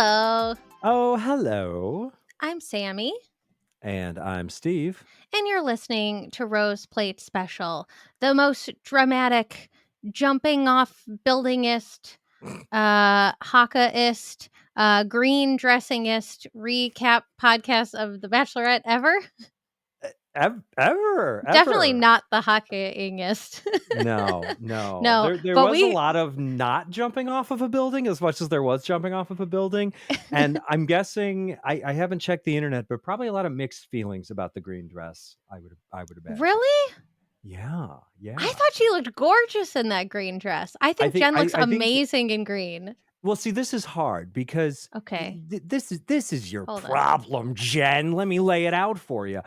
Hello, Oh, hello. I'm Sammy, And I'm Steve. and you're listening to Rose Plate Special, the most dramatic jumping off buildingist, hakaist, green dressingist recap podcast of The Bachelorette ever. Definitely Ever. not the hakaingest. No. No, There but was a we lot of not jumping off of a building as much as there was jumping off of a building. And I'm guessing I haven't checked the internet, but probably a lot of mixed feelings about the green dress, I would imagine. really? Yeah, I yeah. thought she looked gorgeous in that green dress. I I think think Jen looks I think amazing in green. well, see, this is hard because Okay, this is your hold on. problem, Jen. Let me lay it out for you.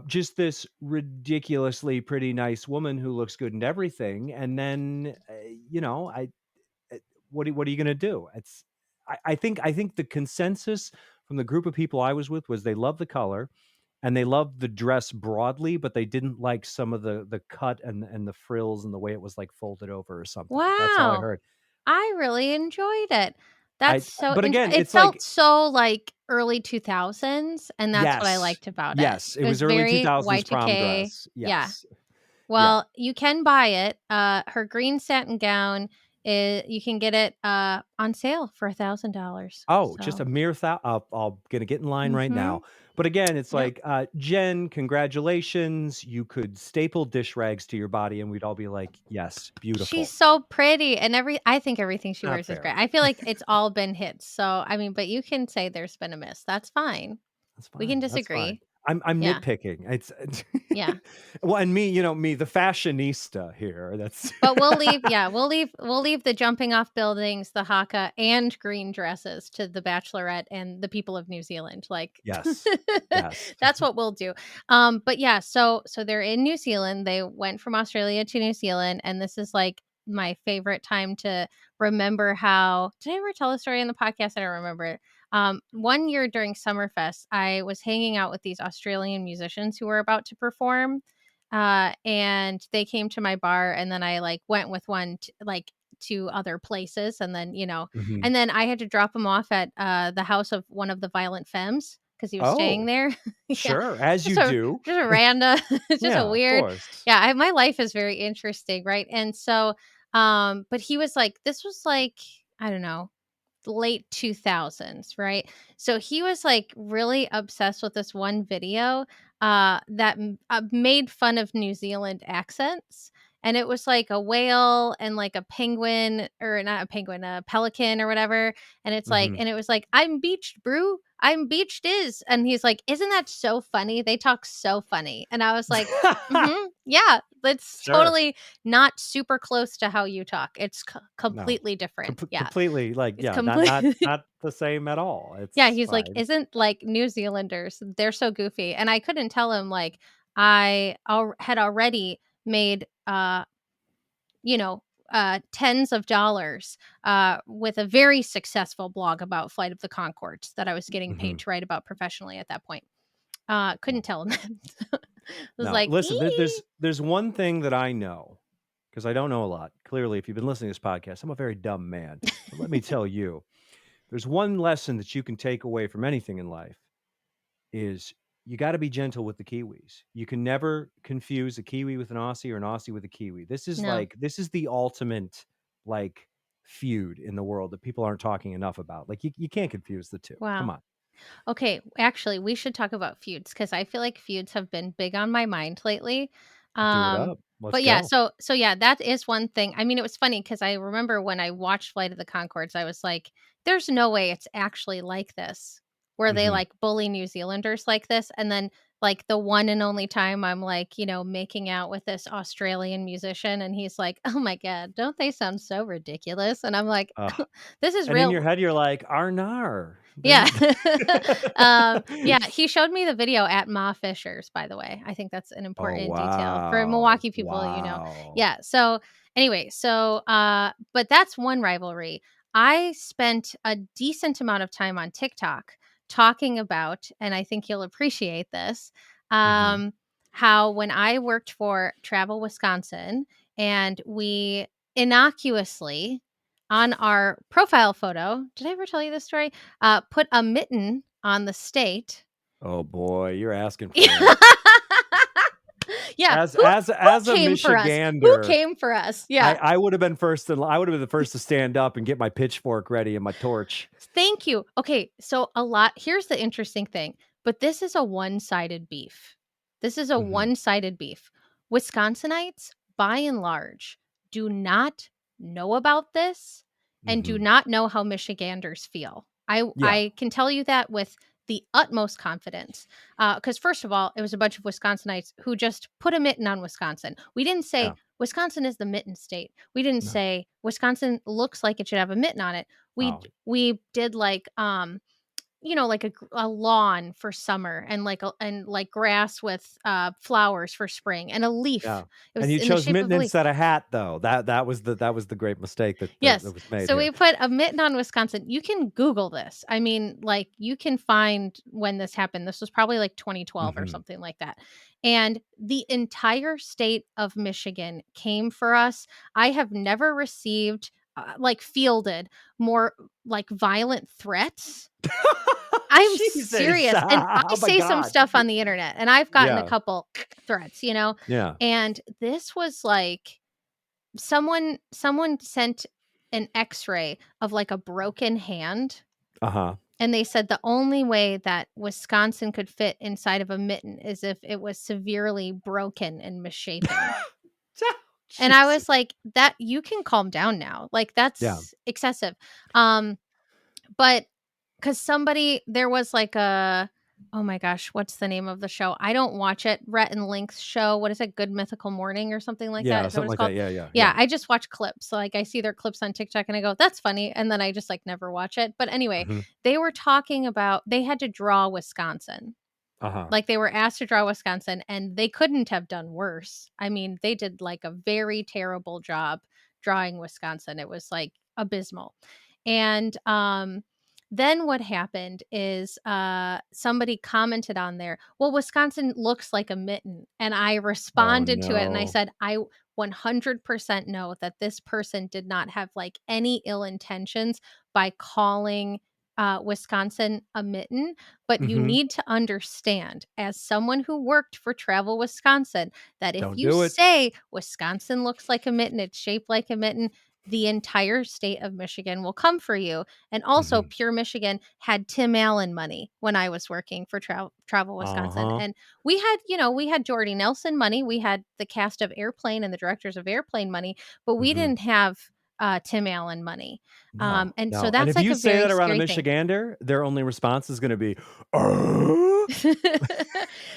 Just this ridiculously pretty nice woman who looks good in everything, and then you know, uh, what are you going to do? I think the consensus from the group of people I was with was they love the color and they loved the dress broadly, but they didn't like some of the cut and the frills and the way it was like folded over or something. That's how I Wow. heard. I really enjoyed it. That's I so but again, it it's felt like so, like, early 2000s, and that's what I yes, liked about it. yes, it It was was early very 2000s prom Y2K. dress. Yeah. Yes, yeah. Well, you can buy it. Her green satin gown, you can get it, on sale for $1,000. Oh, just So a mere thou I'll gonna get in line right now. mhm. But again, it's Yep. like, "Jen, congratulations. You could staple dish rags to your body," and we'd all be like, "Yes, She's beautiful." so pretty, and I think everything she Not wears is fair. great. I feel like it's all been hits, so, I mean, but you can say there's been a miss. That's fine. That's We can fine, that's fine. disagree. I'm Yeah. nitpicking. It's Yeah. well, and me, me, the fashionista here, that's But we'll leave the jumping off buildings, the haka, and green dresses to the Bachelorette and the people of New Zealand, like, Yes. Yes. that's what we'll do. But yeah, so they're in New Zealand, they went from Australia to New Zealand, and this is, like, my favorite time to remember how did I ever tell the story in the podcast? I don't remember. One year during Summerfest, I was hanging out with these Australian musicians who were about to perform, and they came to my bar, and then I, like, went with one to other places, and then, Mhm. and then I had to drop him off at, the house of one of the Violent Femmes because he was staying Oh, there. Yeah. sure, as Just you a do. just a random just a Yeah, of weird course. yeah, my life is very interesting, right? And so, but he was like this was like, I don't know, late 2000s, right? So he was like really obsessed with this one video that made fun of New Zealand accents. And it was like a whale and like a penguin, or not a penguin, a pelican or whatever. And it's like, Mhm. and it was like, I'm beached, brew. I'm beached is. And he's like, isn't that so funny? They talk so funny. And I was like, yeah, that's Sure. totally not super close to how you talk. It's No. completely different. Yeah. Completely, like, It's yeah, not not completely not the same at all. Yeah, It's he's like, fine. "Isn't like New Zealanders, they're so goofy." And I couldn't tell him like I had already made you know, tens of dollars with a very successful blog about Flight of the Conchords that I was getting paid Mhm. to write about professionally at that point. Couldn't No. tell him that. I was No, like, listen, "Ee." there's one thing that I know, because I don't know a lot. Clearly, if you've been listening to this podcast, I'm a very dumb man. But let me tell you, there's one lesson that you can take away from anything in life is you gotta be gentle with the Kiwis. You can never confuse a Kiwi with an Aussie or an Aussie with a Kiwi. No. This is the ultimate, like, feud in the world that people aren't talking enough about. Like, you can't confuse the 2. Come Wow. on. Okay, actually, we should talk about feuds because I feel like feuds have been big on my mind lately. Do it Um, up. Let's but yeah, go. so yeah, that is one thing. I mean, it was funny because I remember when I watched Flight of the Concords, I was like, "There's no way it's actually like this, where they Mhm. like bully New Zealanders like this." And then like the one and only time I'm like, making out with this Australian musician, and he's like, "Oh my god, don't they sound so ridiculous?" And I'm like, Ugh. "This is And in your real." head, you're like, "Arnar." Yeah. They're Yeah, he showed me the video at Ma Fisher's, by the way. I think that's an Oh, important detail for wow. Milwaukee people. Wow. Yeah, so, anyway, but that's one rivalry. I spent a decent amount of time on TikTok talking about, and I think you'll appreciate this, Mhm. um, how when I worked for Travel Wisconsin and we innocuously, on our profile photo, did I ever tell you this story? Put a mitten on the state. Oh boy, you're asking for it. Yeah, As who as as a came for us? Who Michigander, came for us? Yeah. I would have been I would have been the first to stand up and get my pitchfork ready and my torch. Thank you. Okay, so here's the interesting thing, but this is a one-sided beef. This is a Mhm, one-sided beef. Wisconsinites, by and large, do not know about this and do mhm. not know how Michiganders feel. Yeah, I can tell you that with the utmost confidence. Because first of all, it was a bunch of Wisconsinites who just put a mitten on Wisconsin. We didn't say yeah, Wisconsin is the mitten state. We didn't no. say Wisconsin looks like it should have a mitten on it. Oh, We did like, like a lawn for summer and like grass with, flowers for spring and a yeah. leaf. It And was you in the chose shape mitten of a leaf. instead of hat, though. That was the great mistake that Yes. was made So here. we put a mitten on Wisconsin. You can Google this. I mean, like, you can find when this happened. This was probably like 2012 or Mhm. something like that. And the entire state of Michigan came for us. I have never received, fielded more like violent threats. I'm Jesus. serious, and I Oh my say some god. stuff on the internet, and I've gotten a Yeah, couple threats. yeah. And this was like someone sent an X-ray of, like, a broken hand, Uh-huh. and they said the only way that Wisconsin could fit inside of a mitten is if it was severely broken and misshapen. And I Jesus. was like, "That you can calm down now, like, Yeah. that's excessive." Um, but 'Cause there was like a oh my gosh, what's the name of the show? I don't watch it. Rhett and Link's show. What is it? Good Mythical Morning or something like that? Yeah, Is that what something it's like called? that. Yeah, yeah, Yeah, yeah. I just watch clips. So, like, I see their clips on TikTok and I go, "That's funny," and then I just, like, never watch it. But anyway, Mhm. they were talking about they had to draw Wisconsin. Uh-huh. Like, they were asked to draw Wisconsin, and they couldn't have done worse. I mean, they did, like, a very terrible job drawing Wisconsin. It was, like, abysmal. And, then what happened is, somebody commented on there, "Well, Wisconsin looks like a mitten," and I Oh, responded to it, and I no. said, "I 100% know that this person did not have, like, any ill intentions by calling, Wisconsin a mitten, but you Mhm. need to understand, as someone who worked for Travel Wisconsin, that if Don't you do it. say Wisconsin looks like a mitten, it's shaped like a mitten, the entire state of Michigan will come for you. And also, Mhm. Pure Michigan had Tim Allen money when I was working for Travel Wisconsin. Uh-huh. And we had Jordy Nelson money. We had the cast of Airplane and the directors of Airplane money, but we Mhm. didn't have Tim Allen money. No, And so no, and that's if like you a say very that around a scary thing. Michigander, their only response is gonna be, "Uh?"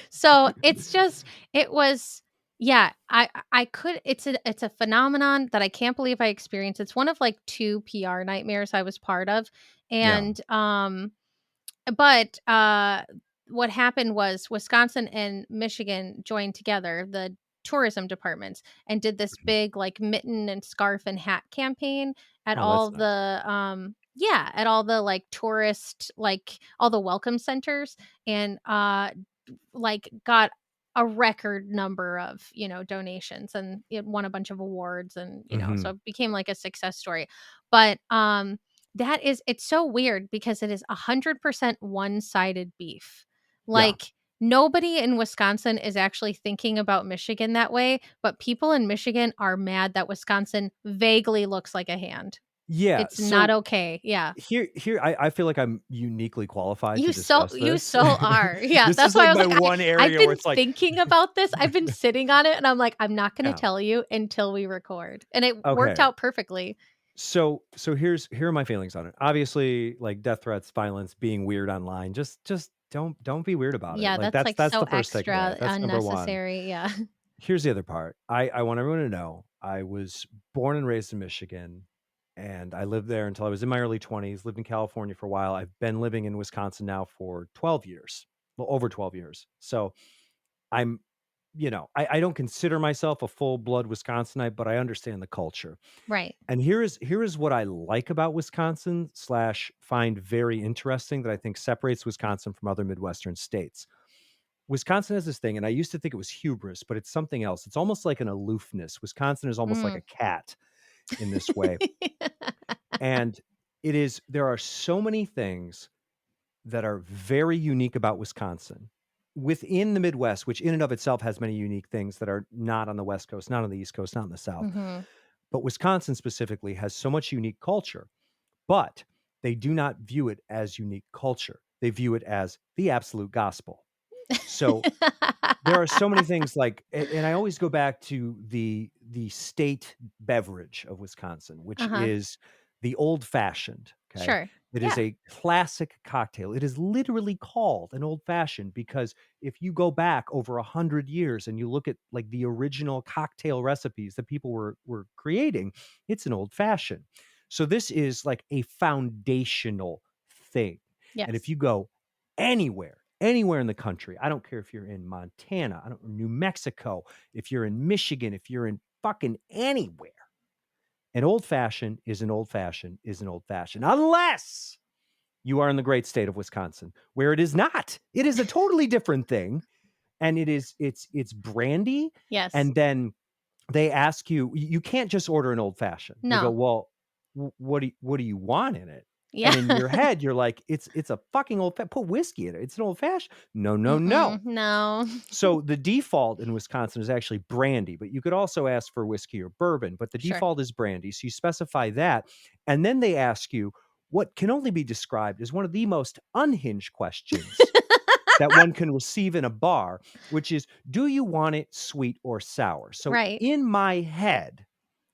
So, it's just it was yeah, I could it's a phenomenon that I can't believe I experienced. It's one of, like, 2 PR nightmares I was part of, Yeah. and, but, what happened was Wisconsin and Michigan joined together, the tourism departments, and did this Mhm. big, like, mitten and scarf and hat campaign at Oh, that's all nice. the, at all the, like, tourist like, all the welcome centers, and, got a record number of, donations, and it won a bunch of awards, and, so Mhm. it became like a success story. But, it's so weird because it is 100% one-sided beef. Yeah. Like, nobody in Wisconsin is actually thinking about Michigan that way, but people in Michigan are mad that Wisconsin vaguely looks like a hand. Yeah, It's not so okay. Yeah. here I feel like I'm uniquely qualified to discuss You this. so are. Yeah, This that's is why like I was my like, one I've area where been it's like thinking about this. I've been sitting on it, and I'm like, "I'm not gonna yeah. tell you until we record." And it worked Okay. out perfectly. So here are my feelings on it. Obviously, like death threats, violence, being weird online, just don't be weird about it. Yeah, Like that's, like, that's so the first takeaway. extra That's number 1. unnecessary, yeah. Here's the other part. I want everyone to know I was born and raised in Michigan, and I lived there until I was in my early 20s, lived in California for a while. I've been living in Wisconsin now for 12 years, well, over 12 years. So I'm, I don't consider myself a full blood Wisconsinite, but I understand the culture. Right. And here is what I like about Wisconsin slash find very interesting that I think separates Wisconsin from other Midwestern states. Wisconsin has this thing, and I used to think it was hubris, but it's something else. It's almost like an aloofness. Wisconsin is almost like Mm. a cat in this way. And there are so many things that are very unique about Wisconsin within the Midwest, which in and of itself has many unique things that are not on the West Coast, not on the East Coast, not in the South. Mhm. But Wisconsin specifically has so much unique culture, but they do not view it as unique culture. They view it as the absolute gospel. So there are so many things like and I always go back to the state beverage of Wisconsin, which Uh-huh. is the old fashioned, okay? Sure. It is Yeah. a classic cocktail. It is literally called an old fashioned because if you go back over 100 years and you look at like the original cocktail recipes that people were creating, it's an old fashioned. So this is like a foundational thing. And if Yes. you go anywhere in the country, I don't care if you're in Montana, I don't New Mexico, if you're in Michigan, if you're in fucking anywhere, an old fashioned is an old fashioned is an old fashioned, unless you are in the great state of Wisconsin, where it is not. It is a totally different thing, and it's brandy, Yes. and then they ask you you can't just order an old fashioned. They go, No. "Well, what do you want in it?" Yeah. And in your head, you're like, "It's a fucking old fa put whiskey in it. It's an old fashioned." No, no, no. Mm-mm. No. So the default in Wisconsin is actually brandy, but you could also ask for whiskey or bourbon, but the Sure. default is brandy. So you specify that. And then they ask you what can only be described as one of the most unhinged questions that one can receive in a bar, which is, do you want it sweet or sour? So Right. in my head,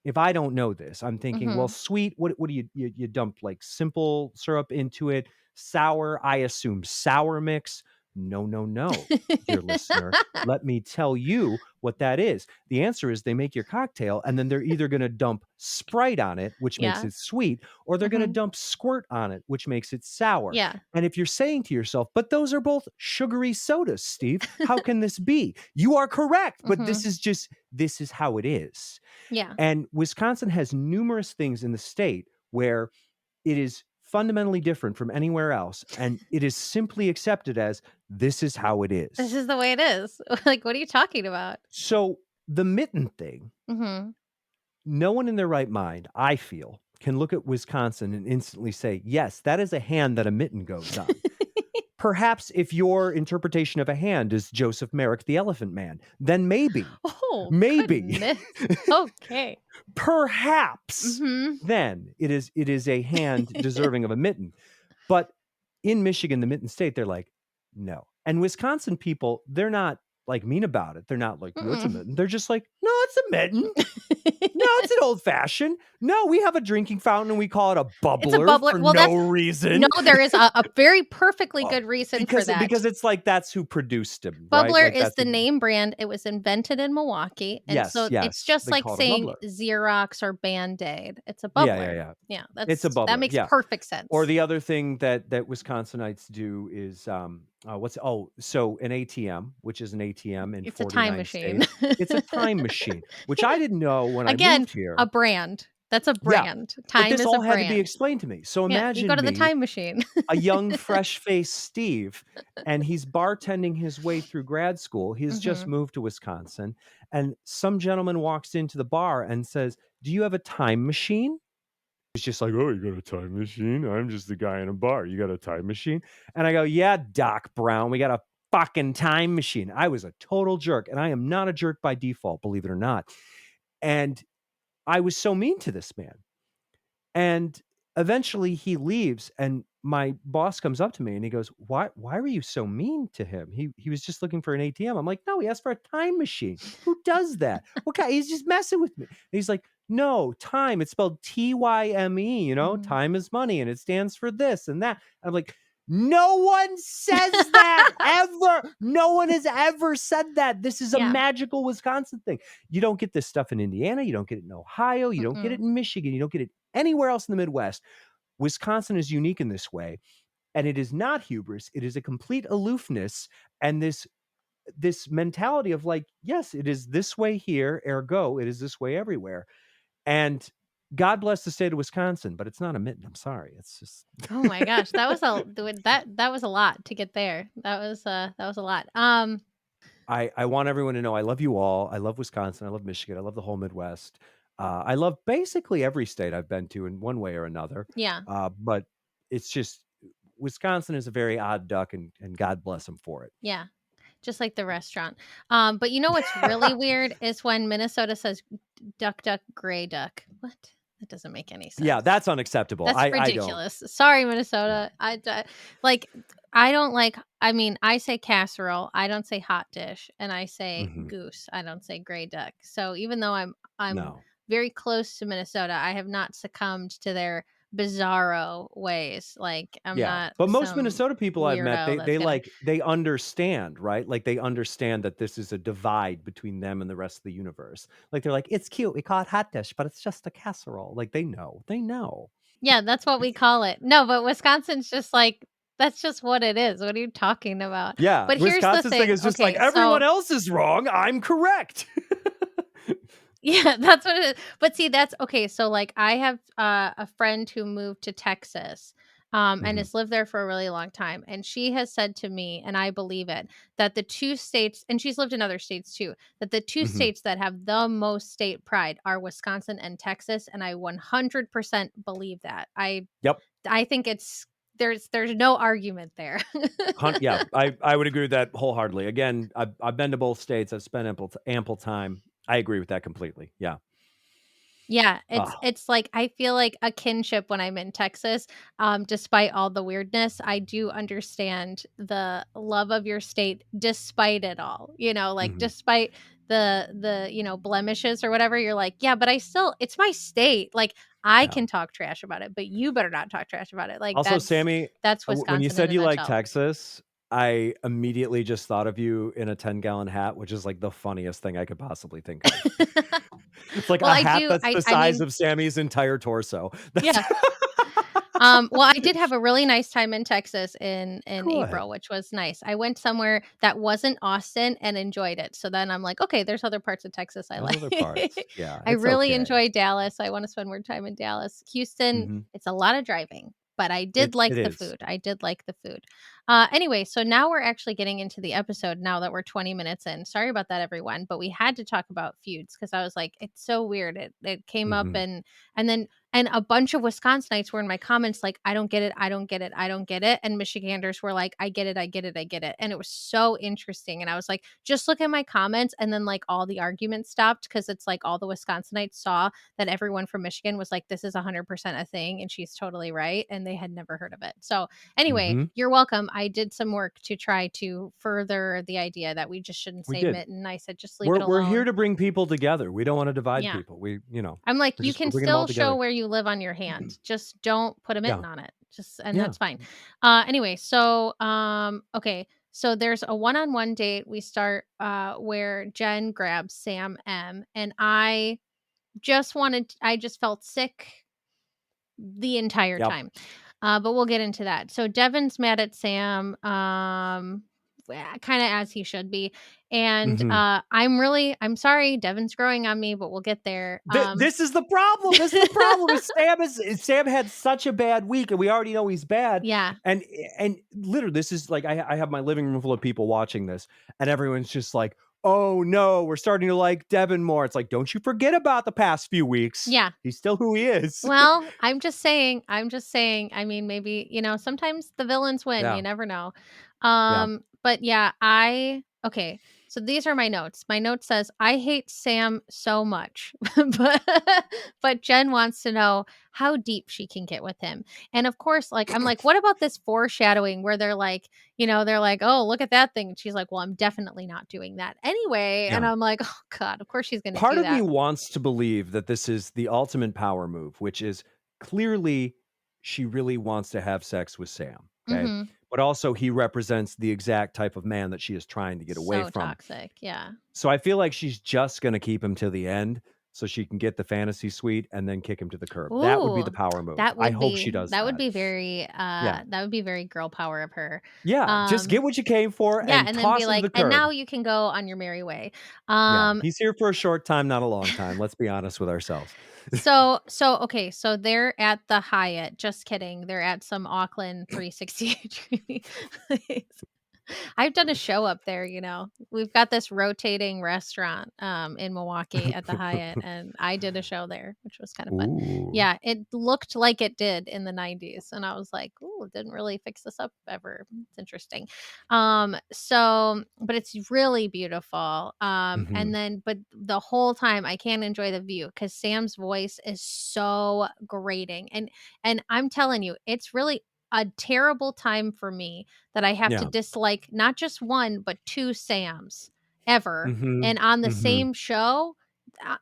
if I don't know this, I'm thinking, well, Mhm. sweet, what do you dump like simple syrup into it? Sour, I assume sour mix. No, no, no, dear listener. Let me tell you what that is. The answer is they make your cocktail and then they're either going to dump Sprite on it, which makes Yeah. it sweet, or they're going to Mhm. dump squirt on it, which makes it sour. Yeah. And if you're saying to yourself, but those are both sugary sodas, Steve, how can this be? You are correct, but Mhm. this is how it is. Yeah. And Wisconsin has numerous things in the state where it is fundamentally different from anywhere else, and it is simply accepted as this is how it This is. is the way it is. Like, what are you talking about? So the mitten thing, Mhm. no one in their right mind, I feel, can look at Wisconsin and instantly say, yes, that is a hand that a mitten goes on. Perhaps if your interpretation of a hand is Joseph Merrick, the Elephant Man, then maybe, Oh, maybe, goodness. Okay. perhaps Mhm. then it is a hand deserving of a mitten. But in Michigan, the mitten state, they're like, no. And Wisconsin people, they're not like mean about it. They're not like, no, it's a Mm-mm. mitten. They're just like, no, it's a mitten. No, it's an old fashioned. No, we have a drinking fountain and we call it a It's a bubbler bubbler. for Well, no that's no, reason. there is a very perfectly Oh, good reason for because that. because it's like that's who produced him, right? Bubbler Like is that's the who name brand. It was invented in Milwaukee, and yes, so it's yes. just They like call it a saying bubbler. Xerox or Band-Aid. It's a Yeah, yeah, bubbler. yeah. Yeah, It's a that bubbler, makes yeah. perfect Or sense. the other thing that Wisconsinites do is, so an ATM, which is an ATM in It's a time 49 machine. states, it's a time machine, which I didn't know when I Again, moved a here. brand. That's a Yeah, brand. but Time this is a all had to be brand. explained to me. So Yeah, you go imagine to the me, time machine. a young, fresh-faced Steve, and he's bartending his way through grad school. He's just Mhm. moved to Wisconsin, and some gentleman walks into the bar and says, "Do you have a time machine?" He's just like, "Oh, you got a time machine? I'm just the guy in a bar. You got a time machine?" And I go, "Yeah, Doc Brown, we got a fucking time machine." I was a total jerk, and I am not a jerk by default, believe it or not. And I was so mean to this man. And eventually he leaves and my boss comes up to me and he goes, "Why were you so mean to him? He was just looking for an ATM." I'm like, "No, he asked for a time machine. Who does that? What guy? He's just messing with me." And he's like, "No, time. It's spelled TYME, Mhm. time is money and it stands for this and that." I'm like, "No one says that ever. No one has ever said that. This is a Yeah. magical Wisconsin thing. You don't get this stuff in Indiana, you don't get it in Ohio, you don't get it Mm-mm. in Michigan, you don't get it anywhere else in the Midwest. Wisconsin is unique in this way, and it is not hubris. It is a complete aloofness and this mentality of like, yes, it is this way here, ergo, it is this way everywhere. And God bless the state of Wisconsin, but it's not a mitten. I'm sorry. It's just Oh my gosh, that was that was a lot to get there. That was a lot. I want everyone to know I love you all. I love Wisconsin. I love Michigan. I love the whole Midwest. I love basically every state I've been to in one way or another, Yeah, but it's just Wisconsin is a very odd duck, and God bless them for it. yeah, just like the restaurant. But you know what's really weird is when Minnesota says duck, duck, gray duck. What? That doesn't make any Yeah, sense. that's unacceptable. That's I don't. ridiculous. Sorry, Yeah. Minnesota. Like, I don't like I mean, I say casserole, I don't say hot dish, and I say Mhm. goose, I don't say gray duck. So even though I'm No. very close to Minnesota, I have not succumbed to their bizarro ways. Like, I'm Yeah, not but most some Minnesota people I've met, weirdo that's gonna they understand, right? Like, they understand that this is a divide between them and the rest of the universe. Like, they're like, "It's cute, we call it hot dish, but it's just a casserole." Like, they know, they know. Yeah, that's what we call it. No, but Wisconsin's just like, that's just what it is. What are you talking about? Yeah, But here's the Wisconsin's thing thing. is just like, Okay, "Everyone so else is wrong, I'm correct." yeah, that's what it is. But see, that's okay. So, like, I have a friend who moved to Texas, and Mhm, has lived there for a really long time. And she has said to me, and I believe it, that the two states, and she's lived in other states too, that the two mhm. states that have the most state pride are Wisconsin and Texas. And I 100% believe that. Yep. I think it's there's no argument there. Yeah, I would agree with that wholeheartedly. Again, I've been to both states, I've spent ample time. I agree with that completely, yeah. Yeah, it's Ah, it's like I feel like a kinship when I'm in Texas, despite all the weirdness, I do understand the love of your state despite it all, like, mhm, despite the blemishes or whatever, you're like, "Yeah, but I still it's my state, like, I yeah. can talk trash about it, but you better not talk trash about it." Like, Also, that's Sammy, that's when you Wisconsin in said a you like nutshell. Texas, I immediately just thought of you in a 10-gallon hat, which is, like, the funniest thing I could possibly think of. It's like Well, a I hat do that's the I size mean, of Sammy's entire torso. That's yeah. Well, I did have a really nice time in Texas in good. April, which was nice. I went somewhere that wasn't Austin and enjoyed it. So then I'm like, okay, there's other parts of Texas I Those other parts. like. Yeah, I it's really okay. enjoy Dallas. I want to spend more time in Dallas. Houston, Mhm. it's a lot of driving, but I did It like the is. food. I did like the food. Anyway, so now we're actually getting into the episode now that we're 20 minutes in. Sorry about that, everyone, but we had to talk about feuds because I was like, it's so weird. It came up Mhm. and then and a bunch of Wisconsinites were in my comments like, "I don't get it, I don't get it, I don't get it." And Michiganders were like, "I get it, I get it, I get it." And it was so interesting. And I was like, just look at my comments. And then like all the arguments stopped because it's like all the Wisconsinites saw that everyone from Michigan was like, this is 100% a thing. And she's totally right. And they had never heard of it. So anyway, Mhm. you're welcome. I did some work to try to further the idea that we just shouldn't We say did. mitten. I said, just leave it We're here alone. to bring people together. We don't wanna divide Yeah. people. I'm like, you We're can bringing them all still show together. where you live on your hand. Just don't put a Yeah. mitten on it. Just and Yeah. that's fine. Anyway, so okay. So there's a one-on-one date we start where Jen grabs Sam M and I just felt sick the entire Yep. time. But we'll get into that. So Devin's mad at Sam, kind of as he should be. And Mhm. I'm sorry, Devin's growing on me, but we'll get there. This is the problem. This is the problem. Sam had such a bad week, and we already know he's bad. Yeah. And and literally, this is like I have my living room full of people watching this, and everyone's just like, "Oh no, we're starting to like Devin more." It's like, don't you forget about the past few weeks. Yeah. He's still who he is. Well, I'm just saying, I mean, maybe, sometimes the villains win, you Yeah, never know. yeah. But yeah, okay, so these are my notes. My note says, I hate Sam so much, but but Jen wants to know how deep she can get with him. And of course, like, I'm like, what about this foreshadowing where they're like, oh, look at that thing. And she's like, well, I'm definitely not doing that anyway. And Yeah. I'm like, oh God, of course she's gonna Part do of me that. wants to believe that this is the ultimate power move, which is clearly she really wants to have sex with Sam, okay? Hmm. But also he represents the exact type of man that she is trying to get away So from. toxic. Yeah. So I feel like she's just gonna keep him to the end so she can get the fantasy suite and then kick him to the curb. That would be Ooh, the power move. I hope she does that would that. be very Yeah. girl power of her. Yeah, just Um, get what you came for yeah, and and then be toss him to like, the "And curb. now you can go on your merry way." Yeah, Um, he's here for a short time, not a long time. Let's be honest with ourselves. okay, so they're at the Hyatt. Just kidding. They're at some Auckland 360 degree place. I've done a show up there, you know. We've got this rotating restaurant, in Milwaukee at the Hyatt, and I did a show there, which was kind of fun. Ooh. Yeah, it looked like it did in the '90s, and I was like, "Ooh, it didn't really fix this up ever. It's interesting." But it's really beautiful. And Mhm. then but the whole time I can't enjoy the view because Sam's voice is so grating. And I'm telling you, it's really a terrible time for me that I have to Yeah. dislike not just one, but 2 Sams ever, Mhm. and on the Mhm. same show,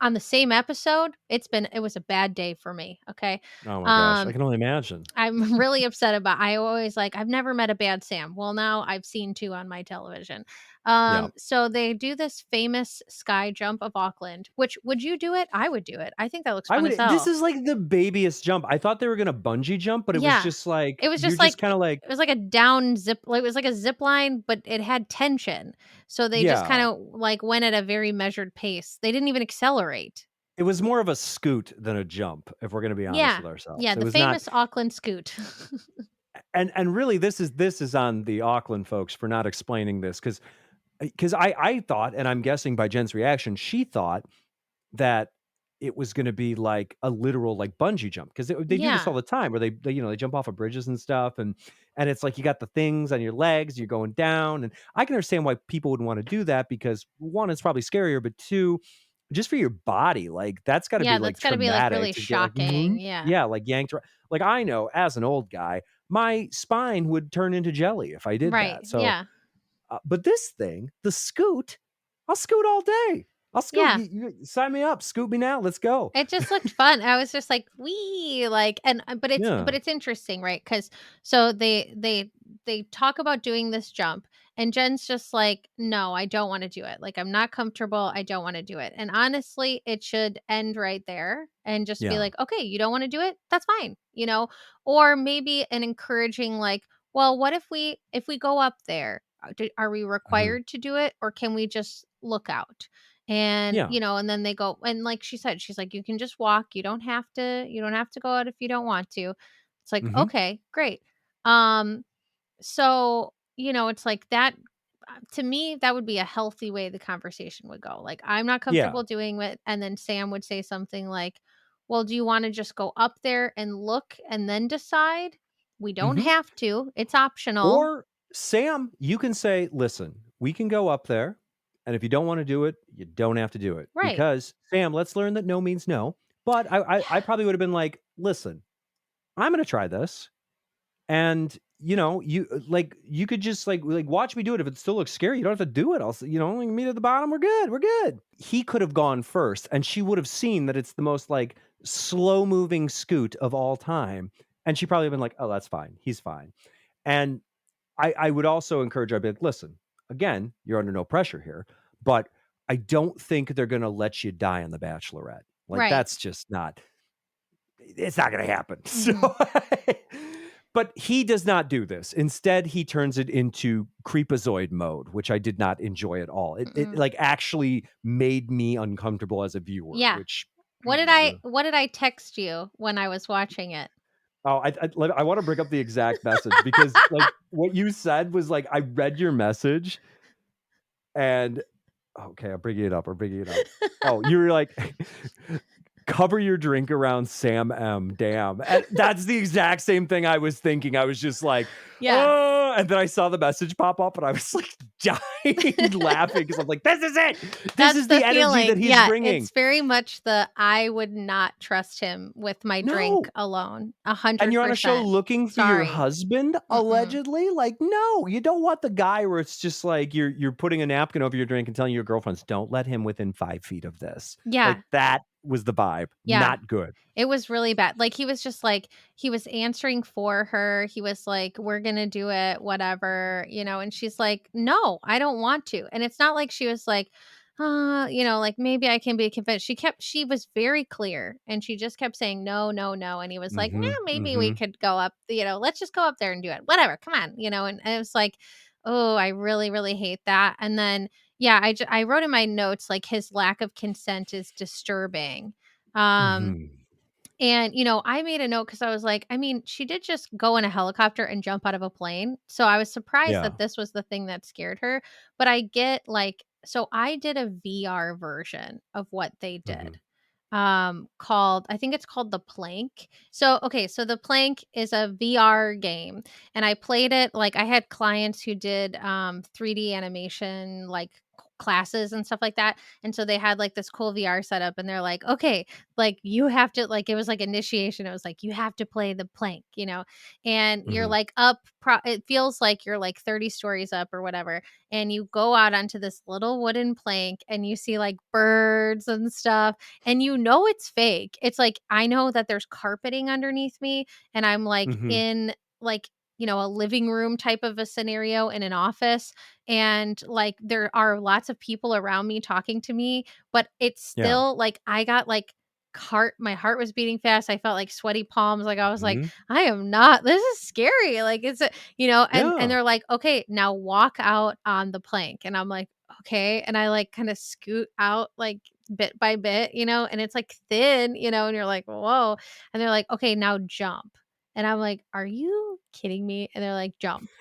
on the same episode, it was a bad day for me, okay? Oh my gosh, I Um, can only imagine. I'm really upset about I always like, I've never met a bad Sam. Well, now I've seen 2 on my television. Yeah. So they do this famous sky jump of Auckland, which would you do it? I would do it. I think that looks I fun as would this hell. is like the babyest jump. I thought they were gonna bungee jump, but it was Yeah. just like It was you're just just like kinda like it was like a down zip like, it was like a zip line, but it had tension. So they just yeah. kinda, like, went at a very measured pace. They didn't even accelerate. It was more of a scoot than a jump, if we're gonna be honest Yeah. with ourselves. Yeah, It the was not famous Auckland Scoot. and really this is on the Auckland folks for not explaining this because I thought, and I'm guessing by Jen's reaction, she thought that it was gonna be like a literal, like, bungee jump 'cause they do this all Yeah. the time where they jump off of bridges and stuff, and it's like you got the things on your legs, you're going down, and I can understand why people would wanna do that because, 1, it's probably scarier, but 2, just for your body, like, that's gotta be, Yeah, like, that's gotta be, like, traumatic really to get, like, shocking. Yeah. yeah, like, yanked like, I know as an old guy, my spine would turn into jelly if I did Right. that, so Yeah. but this thing, the scoot, I'll scoot all day. I'll scoot. Yeah. You sign me up. Scoot me now. Let's go. It just looked fun. I was just like, "Wee!" Like, and Yeah. but it's interesting, right? Because so they talk about doing this jump, and Jen's just like, "No, I don't wanna do it. Like, I'm not comfortable. I don't wanna do it." And honestly, it should end right there and just be Yeah. like, "Okay, you don't wanna do it? That's fine." You know? Or maybe an encouraging like, "Well, what if we go up there, are we Mhm. required to do it, or can we just look out?" And, Yeah. and then they go and like she said, she's like, "You can just walk. You don't have to go out if you don't want to." It's like, Mhm. "Okay, great." Um, so, it's like that to me, that would be a healthy way the conversation would go. Like, I'm not Yeah. comfortable doing it, and then Sam would say something like, "Well, do you wanna just go up there and look and then decide? We don't Mhm. have to. It's optional." Or Sam, you can say, "Listen, we can go up there, and if you don't wanna do it, you don't have to do it." Right. Because, Sam, let's learn that no means no. But I Yeah. probably would have been like, "Listen, I'm gonna try this. And, you could just, watch me do it. If it still looks scary, you don't have to do it. Meet at the bottom, we're good, we're good." He could have gone first, and she would have seen that it's the most, slow-moving scoot of all time, and she probably been like, "Oh, that's fine. He's fine." And I would also encourage her, I'd be like, "Listen, again, you're under no pressure here, but I don't think they're gonna let you die on The Bachelorette. Like, Right. that's just not it's not gonna happen." So, Mhm. but he does not do this. Instead, he turns it into creepazoid mode, which I did not enjoy at all. Mm. Actually made me uncomfortable as a viewer, Yeah. which What did I text you when I was watching it? oh, I wanna bring up the exact message because, what you said was, I read your message and okay, I'm bringing it up. Oh, you were like, "Cover your drink around Sam M, damn." And that's the exact same thing I was thinking. I was just like, Yeah. "Oh," and then I saw the message pop up and I was, dying laughing because 'cause I'm like, "This is it. This That's is the the energy that feeling. he's Yeah, bringing." it's very much the I would not trust him with my drink No. alone, And you're on a show 100%. looking for your Sorry. husband, Mm-mm. allegedly? No, you don't want the guy where it's just like you're putting a napkin over your drink and telling your girlfriends, "Don't let him within 5 feet of this." Yeah, That was the vibe. yeah. Not good. It was really bad. Like, he was just like he was answering for her. He was like, "We're gonna do it, whatever," and she's like, "No, I don't want to." And it's not like she was like, like, "Maybe I can be convinced." She was very clear, and she just kept saying, "No, no, no." And he was like, "Yeah, Mhm, maybe we mhm. could go up, let's just go up there and do it. Whatever, come on," and it was like, "Oh, I really, really hate that." And then, yeah, I wrote in my notes, like, his lack of consent is disturbing. Um Mhm. And, I made a note because I was like, I mean, she did just go in a helicopter and jump out of a plane. So I was surprised Yeah. that this was the thing that scared her. But I get like, so I did a VR version of what they did. Mhm. Called, I think it's called The Plank. So okay, so The Plank is a VR game, and I played it, like, I had clients who did 3D animation, like, classes and stuff like that, and so they had, like, this cool VR setup, and they're like, "Okay, like, you have to," like, it was like initiation. It was like, "You have to play The Plank," and you're, Mhm. like, it feels like you're, like, 30 stories up or whatever, and you go out onto this little wooden plank, and you see, like, birds and stuff, and it's fake. It's like, I know that there's carpeting underneath me, and I'm, like, Mhm. in, like, a living room type of a scenario in an office, and, like, there are lots of people around me talking to me, but it's Yeah. still, like, I got, like, heart my heart was beating fast. I felt like sweaty palms, like, I was like, Mhm. "I am not this is scary." Like, it's a and Yeah. they're like, "Okay, now walk out on the plank." And I'm like, "Okay." And I, like, kinda scoot out, like, bit by bit, and it's, like, thin, and you're like, "Whoa." And they're like, "Okay, now jump." And I'm like, "Are you kidding me?" And they're like, "Jump."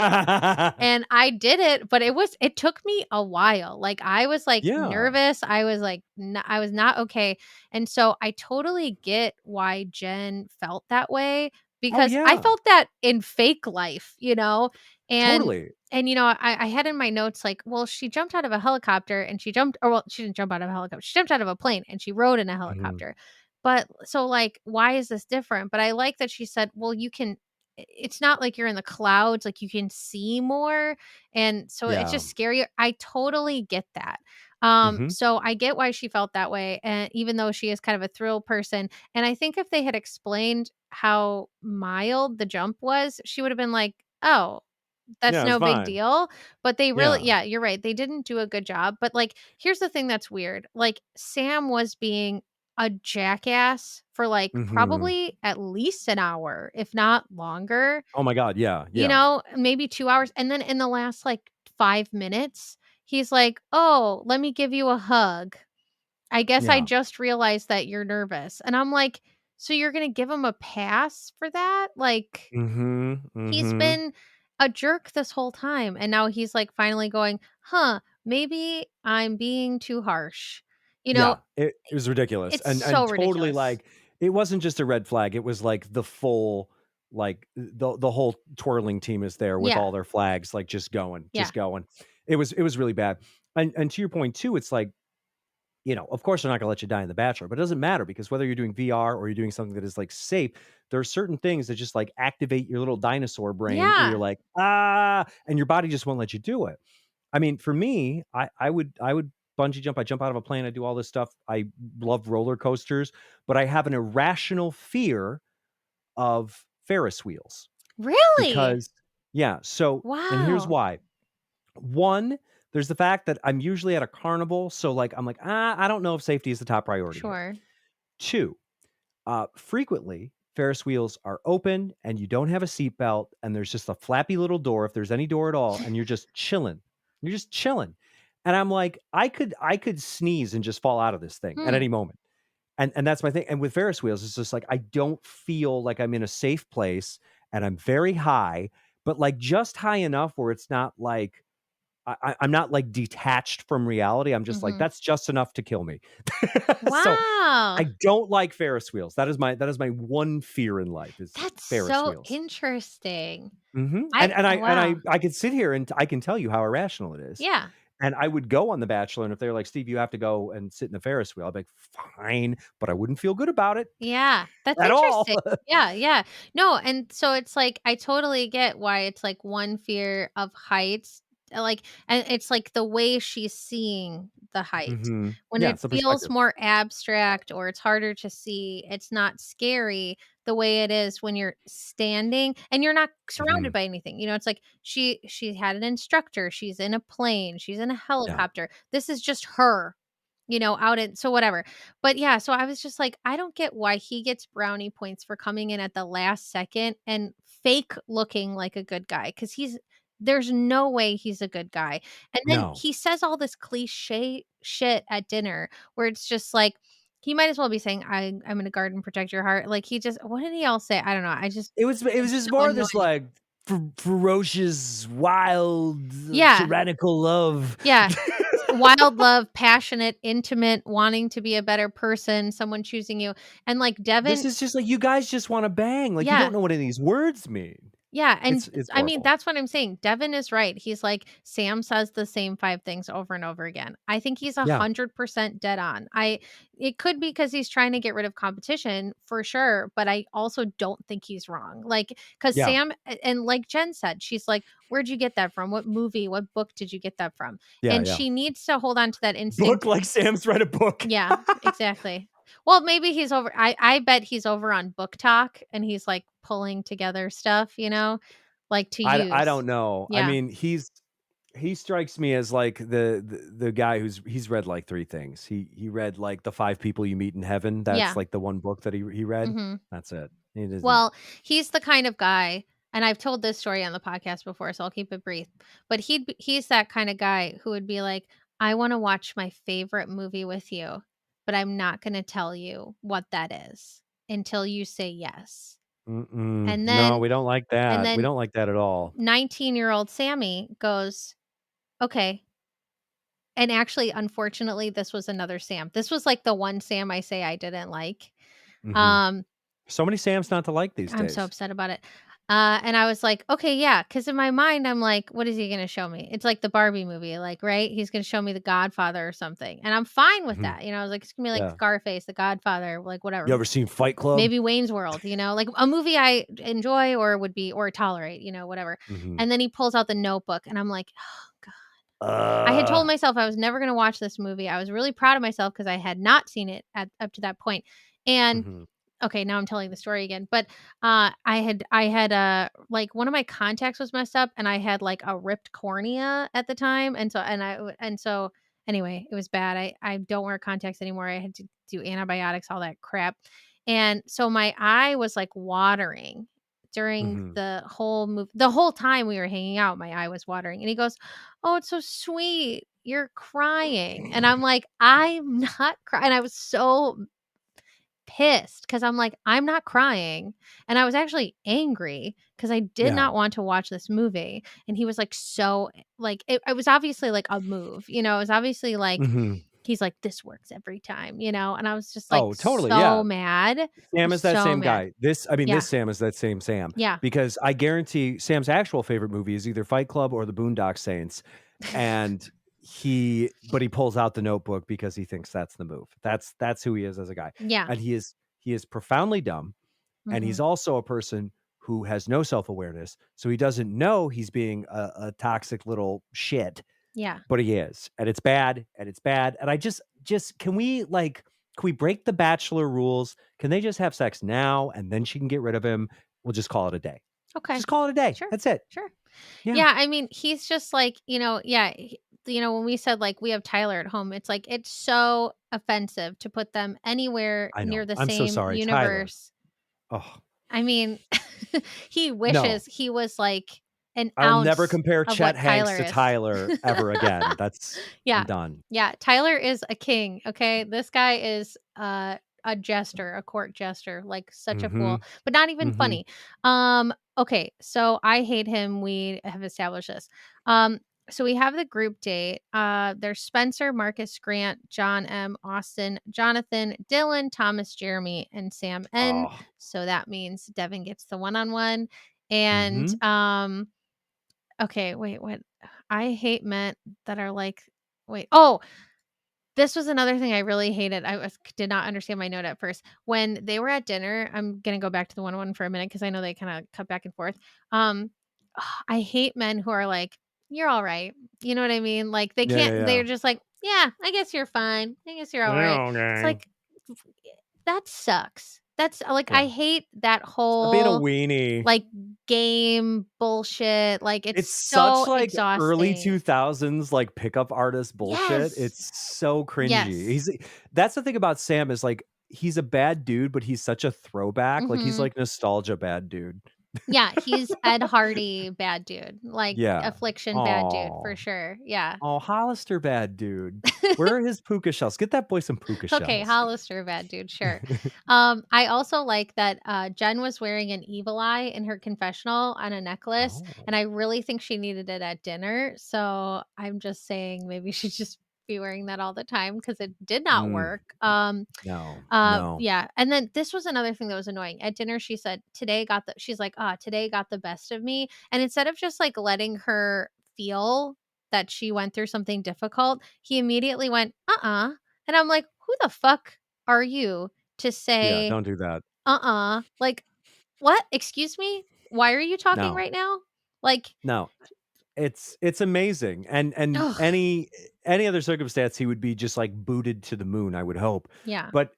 And I did it, but it took me a while. Like, I was, like, Yeah. nervous. I was, like, I was not okay. And so I totally get why Jen felt that way, Oh, because I yeah. felt that in fake life, And Totally. I had in my notes, like, well, she jumped out of a helicopter and she jumped, or well, she didn't jump out of a helicopter. She jumped out of a plane and she rode in a Mhm. helicopter. But so, like, why is this different? But I like that she said, well, it's not like you're in the clouds, like, you can see more, and so it's Yeah. just scarier. I totally get that. Mhm. So I get why she felt that way, and even though she is kind of a thrill person, and I think if they had explained how mild the jump was, she would have been like, "Oh, that's Yeah, it's no big fine. deal." But they really, Yeah. yeah, you're right, they didn't do a good job. But, like, here's the thing that's weird, like, Sam was being a jackass for, like, Mhm. probably at least an hour, if not longer, Oh my god, yeah, yeah. maybe 2 hours, and then in the last, like, 5 minutes, he's like, "Oh, let me give you a hug. I guess I Yeah. just realized that you're nervous." And I'm like, "So you're gonna give him a pass for that?" Like, Mhm. he's Mhm. been a jerk this whole time, and now he's, like, finally going, "Huh, maybe I'm being too harsh." You know, Yeah, it was ridiculous, it's and so totally, ridiculous. like, it wasn't just a red flag, it was, like, the full, like, the whole twirling team is there with Yeah, all their flags, like, just going, yeah. just going. It was really bad, and to your point too, it's like, of course, they're not gonna let you die in The Bachelor, but it doesn't matter because whether you're doing VR or you're doing something that is, like, safe, there are certain things that just, like, activate your little dinosaur brain where you're Yeah. like, "Ah," and your body just won't let you do it. I mean, for me, I would bungee jump, I jump out of a plane, I do all this stuff. I love roller coasters, but I have an irrational fear of Ferris wheels Really? because yeah, so and here's Wow. why. 1, there's the fact that I'm usually at a carnival, so, like, I'm like, I don't know if safety is the top priority here." Sure. 2, frequently, Ferris wheels are open and you don't have a seatbelt, and there's just a flappy little door, if there's any door at all, and you're just chilling. You're just chilling. And I'm like, I could sneeze and just fall out of this thing at Hmm. any moment. And that's my thing. And with Ferris wheels, it's just like I don't feel like I'm in a safe place and I'm very high, but like just high enough where it's not like I'm not like detached from reality. I'm just like, Mhm. that's just enough to kill me. So Wow. I don't like Ferris wheels. That is my one fear in life is That's Ferris so wheels. interesting. Mhm, I and I wow. I could sit here and I can tell you how irrational it is. Yeah. And I would go on The Bachelor, and if they're like, "Steve, you have to go and sit in the Ferris wheel," I'd be like, "Fine," but I wouldn't feel good about it Yeah, that's at all. interesting. Yeah, yeah. No, and so it's like I totally get why it's like one fear of heights, like, and it's like the way she's seeing the height. Mhm. When Yeah, it it's a feels perspective. more abstract or it's harder to see, it's not scary the way it is when you're standing and you're not surrounded Mhm. by anything. It's like she had an instructor, she's in a plane, she's in a Yeah. helicopter. This is just her, out in so whatever. But yeah, so I was just like, I don't get why he gets brownie points for coming in at the last second and fake looking like a good guy, because there's no way he's a good guy. And then No. he says all this cliche shit at dinner where it's just like, He might as well be saying, I'm gonna guard and protect your heart." Like, he just what did he all say? I don't know. It was It's just so more of this, annoying. like, ferocious, wild, Yeah. tyrannical love. Yeah. Wild love, passionate, intimate, wanting to be a better person, someone choosing you. And, like, This Devin is just like, you guys just wanna bang, like, you don't yeah. know what any of these words mean. Yeah, and It's I mean, horrible. that's what I'm saying. Devin is right. He's like, Sam says the same 5 things over and over again. I think he's Yeah, 100% dead on. It could be because he's trying to get rid of competition for sure, but I also don't think he's wrong. Like, because yeah, and like Jen said, she's like, "Where'd you get that from? What movie? What book did you get that from?" yeah, And yeah. she needs to hold on to that Book instinct. like Sam's read a book. Yeah, exactly. Well, maybe he's over I bet he's over on Book Talk and he's, like, pulling together stuff, like, to I use. don't know. I Yeah. mean, he strikes me as like the guy he's read like 3 things. He read like The 5 People You Meet in Heaven. That's Yeah. like the one book that he read. Mhm. That's it. He doesn't. Well, he's the kind of guy and I've told this story on the podcast before, so I'll keep it brief, but he's that kind of guy who would be like, "I wanna watch my favorite movie with you, but I'm not gonna tell you what that is until you say yes." Mm-mm. And No, then we don't like and that. We then don't like that at all. 19-year-old Sammy goes, "Okay." And actually, unfortunately, this was another Sam. This was, like, the one Sam I say I didn't like. Mhm. Um, So many Sams not to like these I'm so days. upset about it. And I was like, "Okay, yeah," because in my mind, I'm like, "What is he gonna show me?" It's like the Barbie movie, like, right? He's gonna show me The Godfather or something, and I'm fine with Mhm. that, I was like, "It's gonna be like Yeah. Scarface, The Godfather, like, whatever." You ever seen Fight Club? Maybe Wayne's World, like a movie I enjoy or would be or tolerate, whatever. Mhm. And then he pulls out The Notebook, and I'm like, "Oh, God." I had Uh. told myself I was never gonna watch this movie. I was really proud of myself because I had not seen it at up to that point. And Mhm. okay, now I'm telling the story again, but, like, one of my contacts was messed up, and I had, like, a ripped cornea at the time, and so anyway, it was bad. I don't wear contacts anymore. I had to do antibiotics, all that crap, and so my eye was, like, watering during Mhm. the whole time we were hanging out, my eye was watering, and he goes, "Oh, it's so sweet. You're crying." And I'm like, "I'm not crying." And I was so pissed because I'm like, "I'm not crying." And I was actually angry because I did Yeah. not want to watch this movie. And he was like, like, it was obviously like a move, it was obviously like, Mhm. he's like, "This works every time," and I was just like Oh, totally, so yeah. mad. I Sam was is that so same mad. guy. This Yeah. Sam is that same Sam, Yeah. because I guarantee Sam's actual favorite movie is either Fight Club or The Boondock Saints, and he pulls out The Notebook because he thinks that's the move. That's who he is as a guy, Yeah. and he is profoundly dumb, and he's Mhm. also a person who has no self-awareness, so he doesn't know he's being a toxic little shit, Yeah. but he is, and it's bad, and it's bad, and I just can we break the Bachelor rules? Can they just have sex now, and then she can get rid of him? We'll just call it a day. Okay. Just call it a day. Sure. That's it. Sure. Yeah, Yeah, I mean, he's just like, yeah, when we said like we have Tyler at home, it's like it's so offensive to put them anywhere I near know. the I'm so same sorry, Tyler. universe. Oh, I mean, he no. wishes he was like an I'll never ounce compare of Chet what Hanks Tyler to is. Tyler ever again. I'm Yeah. done. Yeah, Tyler is a king, okay? This guy is a jester, a court jester, like such a fool, Mhm. but not even Mhm. funny. Okay, so I hate him. We have established this. So we have the group date. There's Spencer, Marcus, Grant, John M, Austin, Jonathan, Dylan, Thomas, Jeremy, and Sam N. Oh. So that means Devin gets the one-on-one. And Mhm. okay, wait, what? I hate men that are like wait. Oh, this was another thing I really hated. Did not understand my note at first. When they were at dinner, I'm gonna go back to the one-on-one for a minute because I know they kinda cut back and forth. Um, I hate men who are like, "You're all right." You know what I mean? Like, they Yeah, yeah, can't yeah. they're just like, "Yeah, I guess you're fine. I guess you're all right." Yeah, It's okay. like, that sucks. That's like, I Yeah. hate that Stop being a whole, weenie. like, game bullshit. Like, it's It's such, so like, early exhausting. 2000s, like, pickup artist bullshit. Yes. It's so cringy. Yes. That's the thing about Sam is, like, he's a bad dude, but he's such a throwback. Like, he's Mhm. like nostalgia bad dude. Yeah, he's Ed Hardy bad dude, like, Yeah. affliction bad dude for Oh. sure, yeah. Oh, Hollister bad dude. Where are his puka shells? Get that boy some puka Okay, shells. Hollister bad dude, sure. I also like that, Jenn was wearing an evil eye in her confessional on a necklace, and Oh. I really think she needed it at dinner, so I'm just saying maybe she just be wearing that all the time because it did not Mm, work. no, no. Yeah, and then this was another thing that was annoying. At dinner, she said, "Today got the" she's like, "Ah, today got the best of me." And instead of just, like, letting her feel that she went through something difficult, he immediately went, "Uh-uh." And I'm like, "Who the fuck are you to Yeah, say, don't do that. 'uh-uh'? Like, what? Excuse me? Why are you talking No, right now?" Like, no. It's amazing, and ugh, any other circumstance, he would be just, like, booted to the moon, I would hope, yeah. but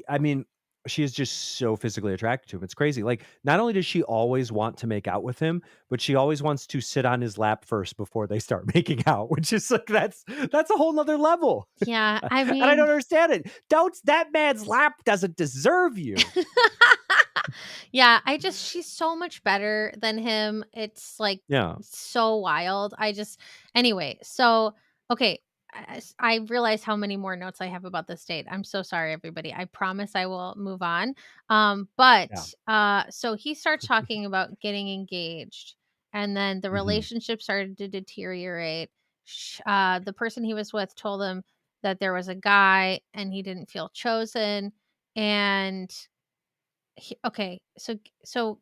I mean, she is just so physically attracted to him, it's crazy, like, not only does she always want to make out with him, but she always wants to sit on his lap first before they start making out, which is, like, that's a whole whole 'nother level, Yeah, I and I don't mean understand it. Don't that man's lap doesn't deserve you. Yeah, I just she's so much better than him. It's, like, Yeah, so wild. I just anyway, so, okay, I realize how many more notes I have about this date. I'm so sorry, everybody. I promise I will move on. yeah, So he starts talking about getting engaged, and then the mhm. relationship started to deteriorate. The person he was with told him that there was a guy and he didn't feel chosen, and okay, so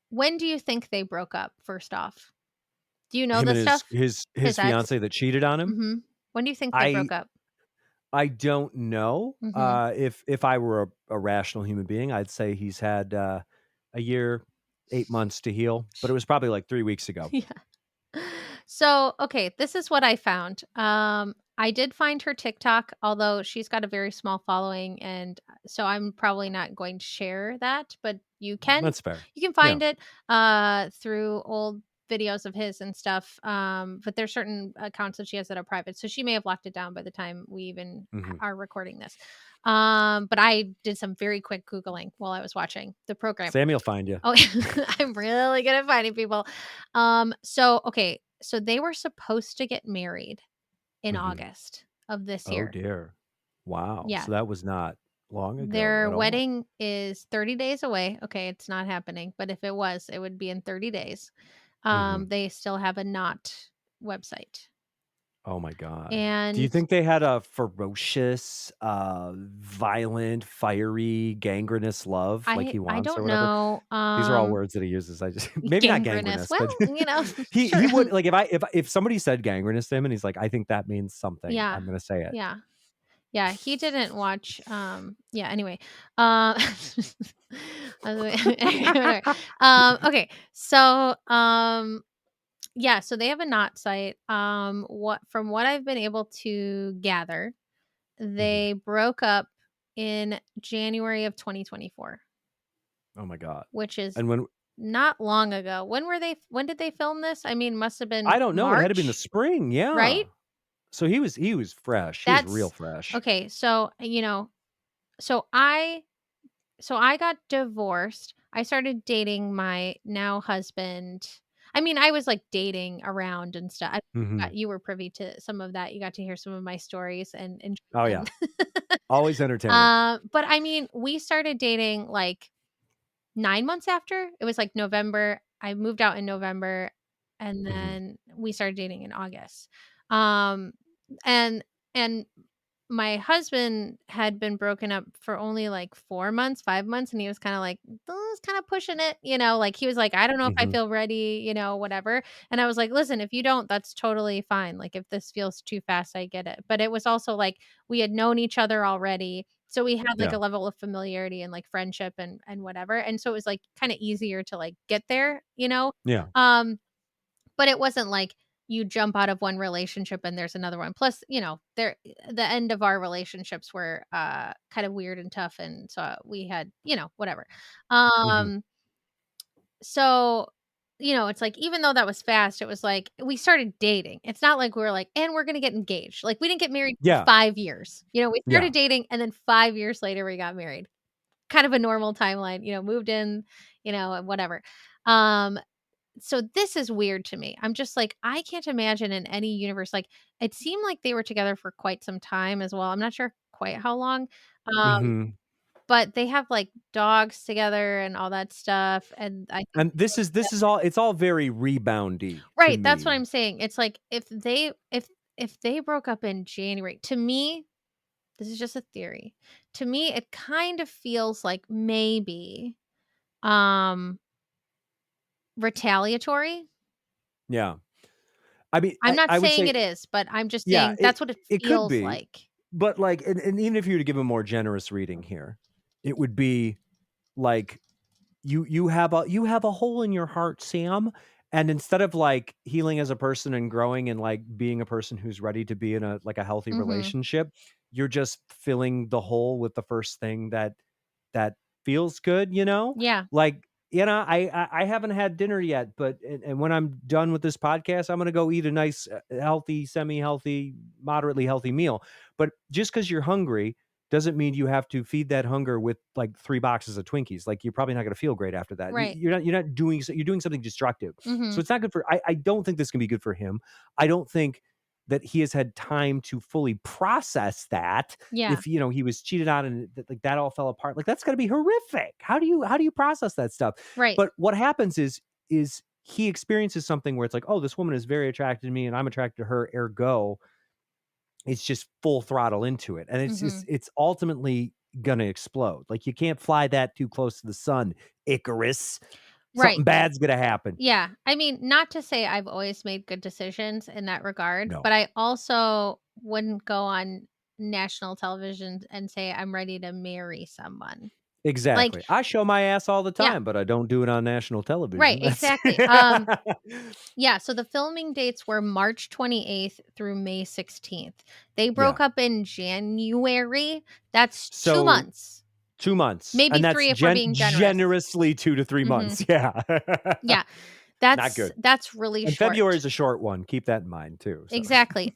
when do you think they broke up, first off? Do you know Him and this stuff? his His ex? fiancée that cheated on him? Mhm. When do you think they I broke up? I don't know. Mhm. If I were a rational human being, I'd say he's had, a year, 8 months to heal, but it was probably, like, 3 weeks ago. Yeah. So, okay, this is what I found. I did find her TikTok, although she's got a very small following, and so I'm probably not going to share that, but That's fair. you can Yeah. find it through old videos of his and stuff. But there's certain accounts that she has that are private, so she may have locked it down by the time we even Mhm. are recording this. But I did some very quick googling while I was watching the program. Sammy will find you. Oh, I'm really good at finding people. Okay, so they were supposed to get married in Mhm. August of this Oh, year. dear. Wow. Yeah. So that was not long ago Their at all. wedding is 30 days away. Okay, it's not happening, but if it was, it would be in 30 days. Mhm. They still have a not website. Oh my god. Do you And think they had a ferocious, violent, fiery, gangrenous love like he I wants or don't whatever? know. These are all words that he uses. I just maybe not Gangrenous. gangrenous, but Well, he sure. would like, if somebody said gangrenous to him and he's like, "I think that means something. Yeah. I'm gonna say it." Yeah. Yeah, he didn't watch, yeah, anyway, whatever. Okay, so, yeah, so they have a knot site, what I've been able to gather, Mhm. they broke up in January of 2024, Oh my god. which is And not long ago. When did they film this? I mean, must have been I don't know, it had to be in the March, spring, yeah. right? So he was fresh. He was real That's fresh. okay, so, so I got divorced. I started dating my now husband. I mean, I was, like, dating around and stuff. Mhm. You were privy to some of that. You got to hear some of my stories and enjoy Oh, them. yeah. Always entertaining. But I mean, we started dating, like, 9 months after. It was, like, November. I moved out in November, and Mhm. then we started dating in August. Um, and and my husband had been broken up for only, like, 4 months, 5 months, and he was kinda like, "He's kinda pushing it," like, he was like, "I don't know if I Mhm. feel ready," whatever, and I was like, "Listen, if you don't, that's totally fine, like, if this feels too fast, I get it," but it was also, like, we had known each other already, so we had, like, Yeah. a level of familiarity and, like, friendship and whatever, and so it was, like, kinda easier to, like, get there, you know? Yeah. Um but it wasn't like you jump out of one relationship and there's another one. Plus, the end of our relationships were, kind of weird and tough, and so we had, whatever. Mhm. Um, so, it's like even though that was fast, it was like we started dating. It's not like we were like, "And we're gonna get engaged." Like, we didn't get married for Yeah. 5 years. We started Yeah. dating and then 5 years later we got married. kind of a normal timeline, moved in, whatever. Um, so this is weird to me. I'm just like, I can't imagine in any universe, like, it seemed like they were together for quite some time as well. I'm not sure quite how long. Um, Mhm. but they have like dogs together and all that stuff. And I think And this is all it's all very reboundy to right, that's what me. I'm saying. It's like if they broke up in January, to me, this is just a theory. To me, it kind of feels like maybe um retaliatory. Yeah. I mean, I'm not I would saying say it is, but I'm just yeah, saying that's what it it could feels be, like. but, like and even if you were to give a more generous reading here, it would be like you have a hole in your heart, Sam, and instead of, like, healing as a person and growing and, like, being a person who's ready to be in a like, a healthy Mhm. relationship, you're just filling the hole with the first thing that feels good, you know? Yeah. Like, I haven't had dinner yet, but and when I'm done with this podcast, I'm gonna go eat a nice, healthy, semi-healthy, moderately healthy meal, but just because 'cause you're hungry doesn't mean you have to feed that hunger with, like, 3 boxes of Twinkies, like, you're probably not gonna feel great after that. Right. You're not doing you're doing something destructive. So Mhm. it's not good for I don't think this can be good for him. I don't think that he has had time to fully process that Yeah. if, he was cheated on and like, that all fell apart, like, that's gotta be horrific. How do you process that stuff? Right. But what happens is he experiences something where it's like, "Oh, this woman is very attracted to me, and I'm attracted to her, ergo, it's just full throttle into it, and Mhm. it's ultimately gonna explode. Like, you can't fly that too close to the sun, Icarus. Right. Something bad's gonna happen." Yeah. I mean, not to say I've always made good decisions in that regard, No. but I also wouldn't go on national television and say I'm ready to marry someone. Like, Exactly. I show my ass all the yeah, time, but I don't do it on national right, television. That's exactly. Yeah, so the filming dates were March 28th through May 16th. They Yeah. broke up in January. That's 2 So, months. 2 months, Maybe and 3 that's if we're being generous. generously 2 to 3 Mhm. months, yeah. Yeah. Not That's good. that's really And short. February is a short one, keep that in mind too, so. Exactly.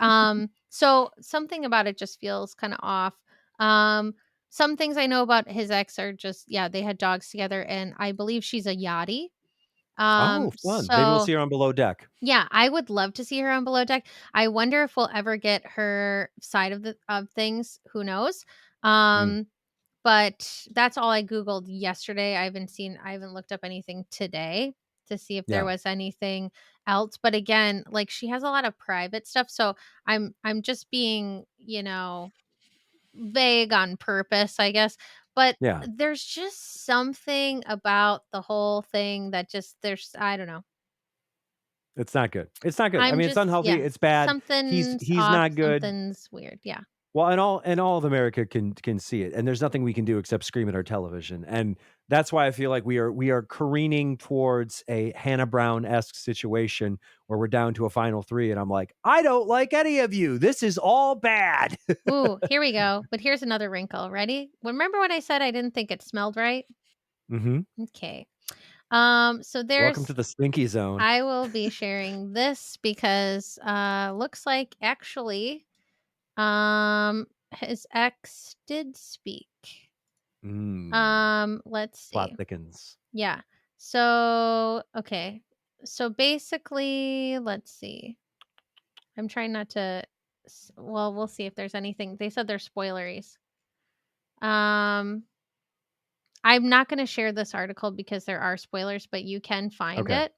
So something about it just feels kinda off. Um, some things I know about his ex are just yeah, they had dogs together, and I believe she's a yachty. Oh, fun. Maybe we'll So see her on Below Deck. yeah, I would love to see her on Below Deck. I wonder if we'll ever get her side of things, who knows? Mm, Um, but that's all I Googled yesterday. I haven't looked up anything today to see if there yeah. was anything else. But again, like she has a lot of private stuff. So I'm just being, vague on purpose, I guess. But Yeah. there's just something about the whole thing that just I don't know. It's not good. It's not good. I I'm mean, it's just unhealthy, yeah, it's bad. He's something's he's off, not good. something's weird. Yeah. Well, and all of America can see it, and there's nothing we can do except scream at our television, and that's why I feel like we are careening towards a Hannah Brown-esque situation where we're down to a final 3, and I'm like, "I don't like any of you. This is all bad." Ooh, here we go. But here's another wrinkle. Ready? Remember when I said I didn't think it smelled right? Mhm. Okay. So Welcome there's to the stinky zone. I will be sharing this because looks like actually his ex did speak. Mm. Let's Plot see. thickens. Yeah. So, okay. So basically, let's see. I'm trying not to well, we'll see if there's anything. They said they're spoileries. Um I'm not going to share this article because there are spoilers, but you can find Okay. it.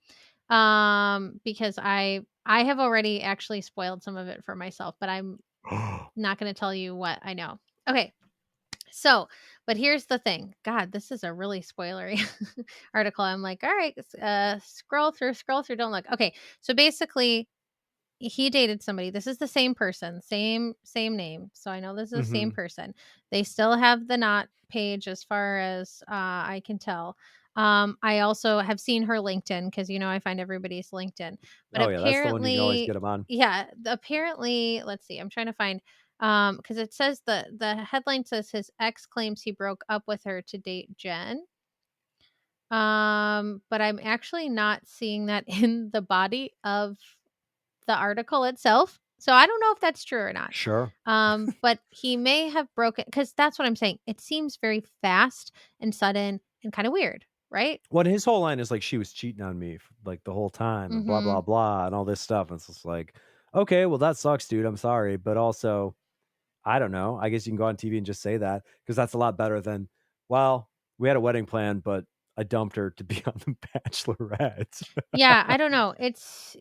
Because I have already actually spoiled some of it for myself, but I'm not going to tell you what I know. Okay. So, but here's the thing. God, this is a really spoilery article. I'm like, all right, scroll through, don't look. Okay. So basically, he dated somebody. This is the same person, same name. So I know this is the same Mhm. person. They still have the not page as far as I can tell. I also have seen her LinkedIn because I find everybody's LinkedIn. But Oh, yeah, that's the one you can always apparently, get 'em on. yeah, apparently, let's see. I'm trying to find because it says the headline says his ex claims he broke up with her to date Jen. But I'm actually not seeing that in the body of the article itself. So I don't know if that's true or not. Sure. But he may have broken because that's what I'm saying. It seems very fast and sudden and kind of weird, right? Well, his whole line is like, "She was cheating on me like the whole time," and blah Mm-hmm. blah blah, and all this stuff. And it's just like, okay, well that sucks, dude. I'm sorry, but also, I don't know. I guess you can go on TV and just say that because that's a lot better than, well, we had a wedding plan, but I dumped her to be on the Bachelorette. Yeah, I don't know. It's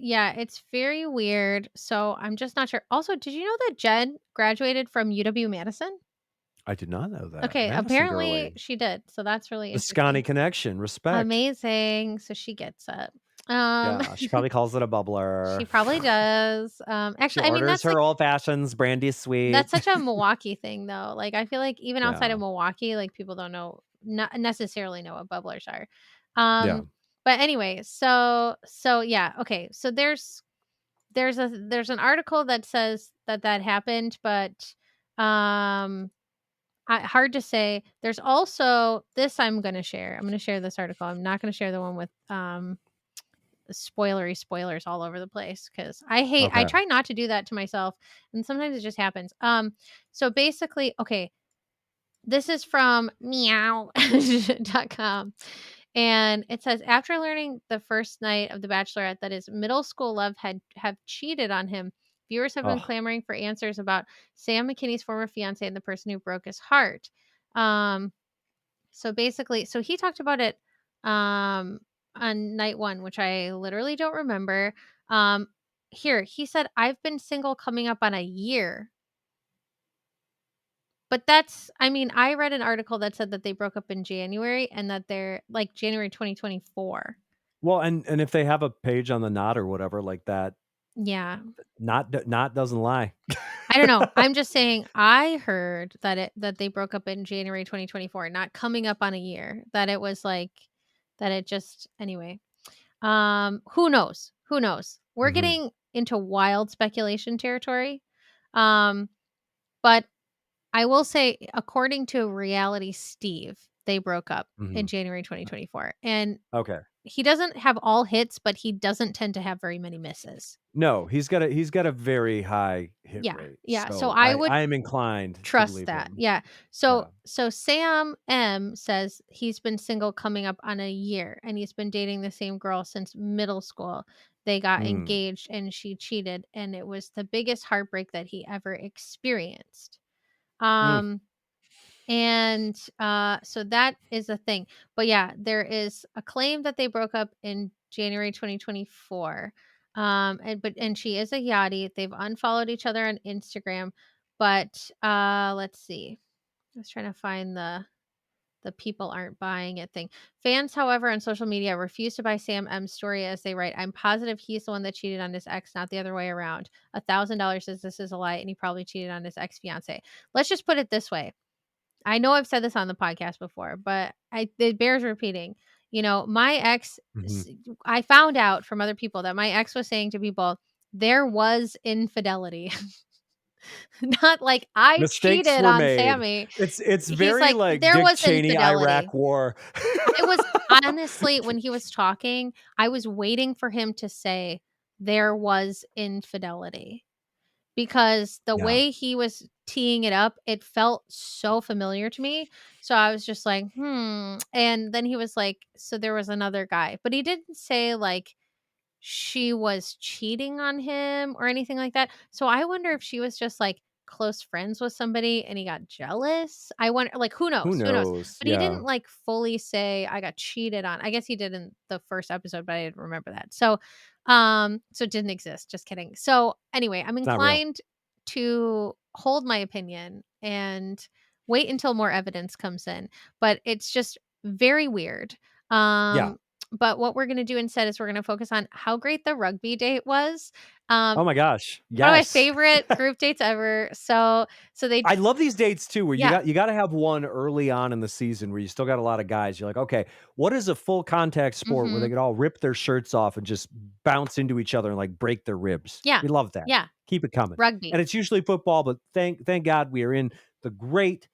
very weird. So I'm just not sure. Also, did you know that Jen graduated from UW Madison? I did not know that. Okay, Madison apparently girly, she did. So that's really Visconti interesting. connection, respect. Amazing. So she gets it. Um Yeah, she probably calls it a she bubbler. probably does. She Actually, I mean orders her old fashions, brandy sweet. that's such a Milwaukee thing though. Like I feel like even outside Yeah, of Milwaukee, like people don't know not necessarily know what bubblers are. yeah. But anyway, so yeah, okay. So there's an article that says that that happened, but um hard to say. There's also this I'm going to share. I'm going to share this article. I'm not going to share the one with spoilery spoilers all over the place cuz I Okay. try not to do that to myself and sometimes it just happens. So basically, okay, this is from meow.com. And it says after learning the first night of The Bachelorette that his middle school love had have cheated on him, viewers have been Oh, clamoring for answers about Sam McKinney's former fiance and the person who broke his heart. Um, so basically, so he talked about it um, on night one, which I literally don't remember. Um, Here, he said, "I've been single coming up on a year." But that's I mean, I read an article that said that they broke up in January and that they're like January 2024. well, and if they have a page on the knot or whatever like that, Yeah. not doesn't lie. I don't know. I'm just saying I heard that they broke up in January 2024, not coming up on a year. That it was like that it just anyway. Who knows? Who knows? We're Mhm, getting into wild speculation territory. Um, but I will say according to Reality Steve, they broke up in mhm. January 2024. And Okay. he doesn't have all hits, but he doesn't tend to have very many misses. No, he's got a very high hit Yeah, rate, yeah, so so I would I am inclined to trust believe that, him. yeah. Yeah. So Sam M says he's been single coming up on a year, and he's been dating the same girl since middle school. They got Mm, engaged, and she cheated, and it was the biggest heartbreak that he ever experienced. mm, Um And, so that is a thing. But yeah, there is a claim that they broke up in January 2024. And she is a yachty. They've unfollowed each other on Instagram. But let's see. I was trying to find the people aren't buying it thing. Fans, however, on social media refuse to buy Sam M's story as they write, I'm positive he's the one that cheated on his ex, not the other way around. $1,000 says this is a lie and he probably cheated on his ex fiance. Let's just put it this way. I know I've said this on the podcast before, but it bears repeating. You know, my ex mhm. I found out from other people that my ex was saying to people, "There was infidelity." Not like, "I Mistakes cheated were on made. Sammy." It's He's very like, like "There Dick was Cheney, infidelity." Iraq War. I was honestly, when he was talking, I was waiting for him to say, "There was infidelity." Because the Yeah, way he was teeing it up, it felt so familiar to me. So I was just like, "Hmm," and then he was like, "So there was another guy." But he didn't say, like, she was cheating on him or anything like that. So I wonder if she was just, like, close friends with somebody and he got jealous. I wonder like, who who knows? Who knows? knows? But he Yeah, didn't, like, fully say, "I got cheated on." I guess he did in the first episode, but I didn't remember that. So it didn't exist. Just kidding. So, anyway, I'm it's not real. inclined to hold my opinion and wait until more evidence comes in, but it's just very weird. Yeah. Um, but what we're gonna do instead is we're gonna focus on how great the rugby date was. Oh Um, my gosh, One of my yes. favorite group dates ever. So they I love these dates too, where yeah. you gotta have one early on in the season where you still got a lot of guys. You're like, "Okay, what is a full contact sport where they Mhm. could all rip their shirts off and just bounce into each other and, like, break their ribs?" Yeah. We love that. Yeah. Keep it coming. Rugby. And it's usually football, but thank God we are in the great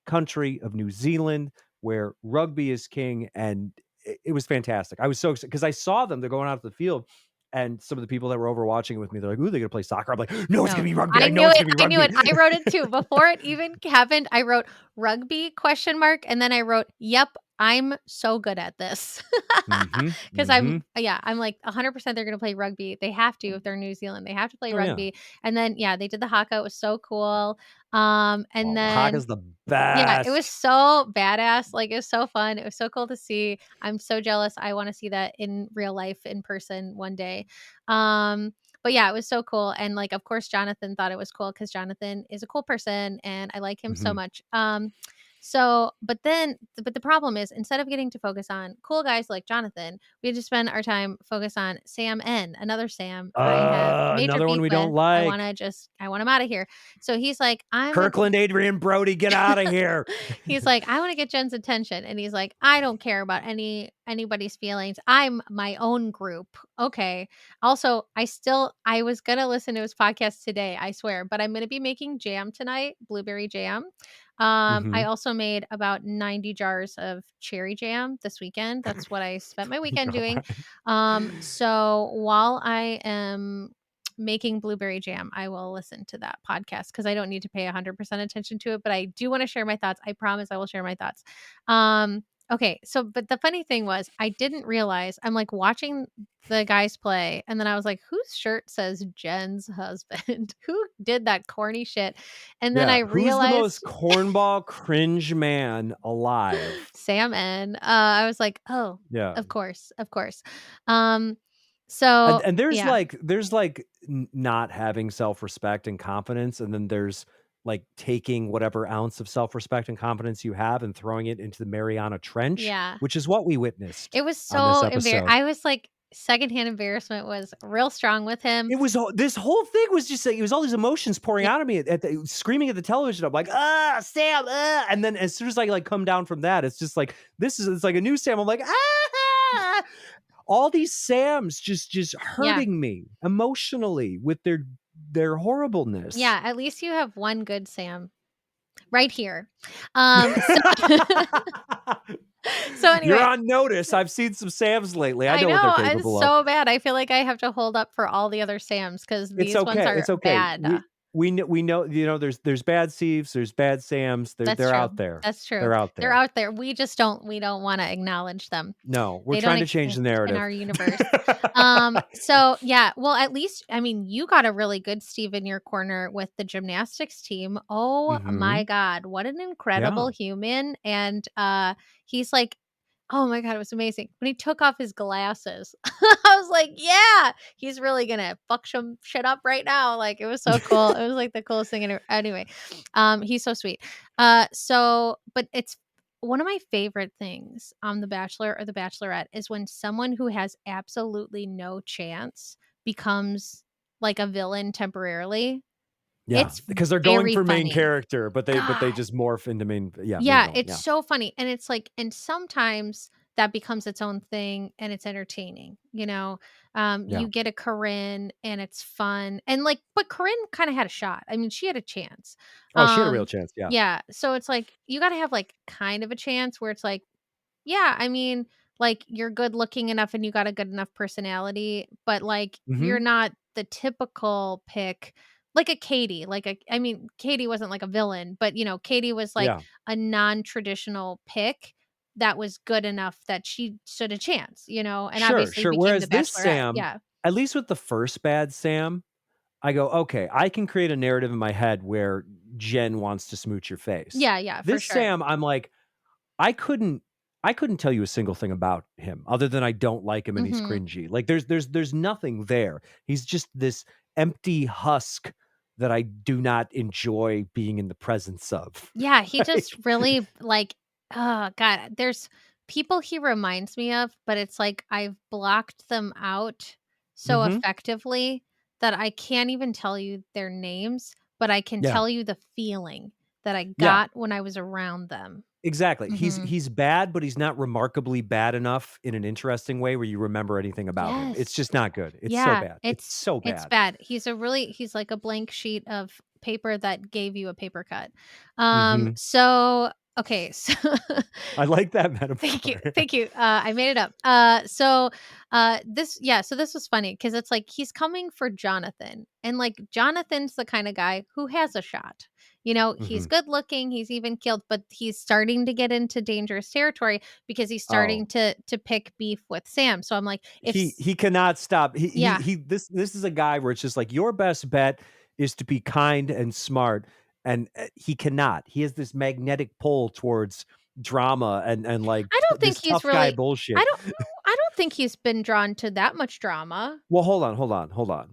country of New Zealand where rugby is king, and it was fantastic. I was so excited because I saw them, they're going out to the field, and some of the people that were over watching it with me, they're like, "Ooh, they're gonna play soccer." I'm like, "No, it's No. gonna be rugby. I I know knew it's it, gonna be I knew rugby." it. I wrote it too. Before it even happened, I wrote "rugby?" question mark, and then I wrote, "Yep, I'm so good at this." Mhm, 'Cause mhm. I'm like 100% they're gonna play rugby. They have to if they're New Zealand. They have to play Oh, yeah. rugby. And then, yeah, they did the haka. It was so cool. And Oh, the then haka's the yeah, it was best. so badass, like, it was so fun, it was so cool to see. I'm so jealous, I wanna see that in real life, in person one day. But yeah, it was so cool, and, like, of course, Jonathan thought it was cool because Jonathan is a cool person, and I like him so Mhm. much. But the problem is, instead of getting to focus on cool guys like Jonathan, we had to spend our time focused on Sam N, another Sam I have major Another one beef we don't with. like. I want him out of here. So he's like, "I'm a." Kirkland, Adrian Brody, get out of here. He's like, "I wanna get Jen's attention," and he's like, "I don't care about anybody's feelings. I'm my own group." Okay. Also, I was gonna listen to his podcast today, I swear, but I'm gonna be making jam tonight, blueberry jam. I Mhm. also made about 90 jars of cherry jam this weekend. That's what I spent my weekend doing. God. So while I am making blueberry jam, I will listen to that podcast because I don't need to pay 100% attention to it, but I do want to share my thoughts. I promise I will share my thoughts. Okay, so but the funny thing was I didn't realize I'm like watching the guys play and then I was like, whose shirt says Jen's husband? Who did that corny shit? And then I Yeah, who's the most realized cornball cringe man alive? Sam and I was like, oh, Yeah. of course, of course. Um, so And yeah, there's like not having self-respect and confidence, and then there's like taking whatever ounce of self-respect and confidence you have and throwing it into the Mariana Trench, yeah. which is what we witnessed It was on this so episode. I was like secondhand embarrassment was real strong with him. It was all this whole thing was just like it was all these emotions pouring Yeah, out of me at the screaming at the television. I'm like, "Ah, Sam, ah!" And then as soon as I like come down from that, it's just like it's like a new Sam. I'm like, "Ah!" All these Sams just yeah, hurting me emotionally with their horribleness. yeah, at least you have one good Sam right here. So so You're anyway, on notice. I've seen some Sams lately. I I know what they're know, it's capable of. so bad. I feel like I have to hold up for all the other Sams because It's these ones okay. are It's okay. bad. We know, there's bad Steves, there's bad Sams. That's They're true. out there. That's true. They're out They're there. out there. We don't wanna acknowledge them. No, we're They don't trying to change the exist in narrative. our universe. So yeah, well, at least I mean, you got a really good Steve in your corner with the gymnastics team. Oh my Mhm. god, what an incredible Yeah. human, and, he's like oh my god, it was amazing. When he took off his glasses, I was like, "Yeah, he's really gonna fuck some shit up right now." Like, it was so cool. It was, like, the coolest thing anyway, he's so sweet. But it's one of my favorite things on The Bachelor or The Bachelorette is when someone who has absolutely no chance becomes like a villain temporarily. Yeah, It's because they're going very for main funny. character, but they God. just morph into main Yeah, villain, it's yeah. so funny, and it's like and sometimes that becomes its own thing and it's entertaining, you know? Yeah. You get a Corinne and it's fun, and, like but Corinne kinda had a shot. I mean, she had a chance. Oh, she had a real Um, chance, yeah. yeah, so it's like, you gotta have, like, kind of a chance where it's like yeah, I mean, like, you're good looking enough and you got a good enough personality, but, like, you're Mhm. not the typical pick like a Katie, like a I mean, Katie wasn't like a villain, but, you know, Katie was like Yeah. a non-traditional pick that was good enough that she stood a chance, you know, and Sure, obviously sure, became the whereas this Bachelorette. Sam, Yeah. at least with the first bad Sam, I go, "Okay, I can create a narrative in my head where Jen wants to smooch your face." Yeah, yeah, for This sure. Sam, I'm like, I couldn't I couldn't tell you a single thing about him other than I don't like him and he's Mhm. cringy. Like, there's nothing there. He's just this empty husk that I do not enjoy being in the presence of. Yeah, he Like just really, like oh, god, there's people he reminds me of, but it's like I've blocked them out so Mhm. effectively that I can't even tell you their names, but I can Yeah. tell you the feeling that I Yeah. got when I was around them. Exactly. Mhm. He's bad, but he's not remarkably bad enough in an interesting way where you remember anything about him. It's Yes. just not good. It's so Yeah, bad. It's so it's bad. bad. He's like a blank sheet of paper that gave you a paper cut. Mhm. So Okay, so I like that thank you, metaphor. thank you. I made it up. So this was funny because it's like he's coming for Jonathan, and like Jonathan's the kind of guy who has a shot. You know, he's Mhm. good looking, he's even killed, but he's starting to get into dangerous territory because he's starting Oh, to pick beef with Sam. So I'm like, he cannot stop. yeah, This is a guy where it's just like your best bet is to be kind and smart, and, he cannot. He has this magnetic pull towards drama and, like, I don't think this he's tough guy really. bullshit. I don't think he's been drawn to that much drama. Well, hold on.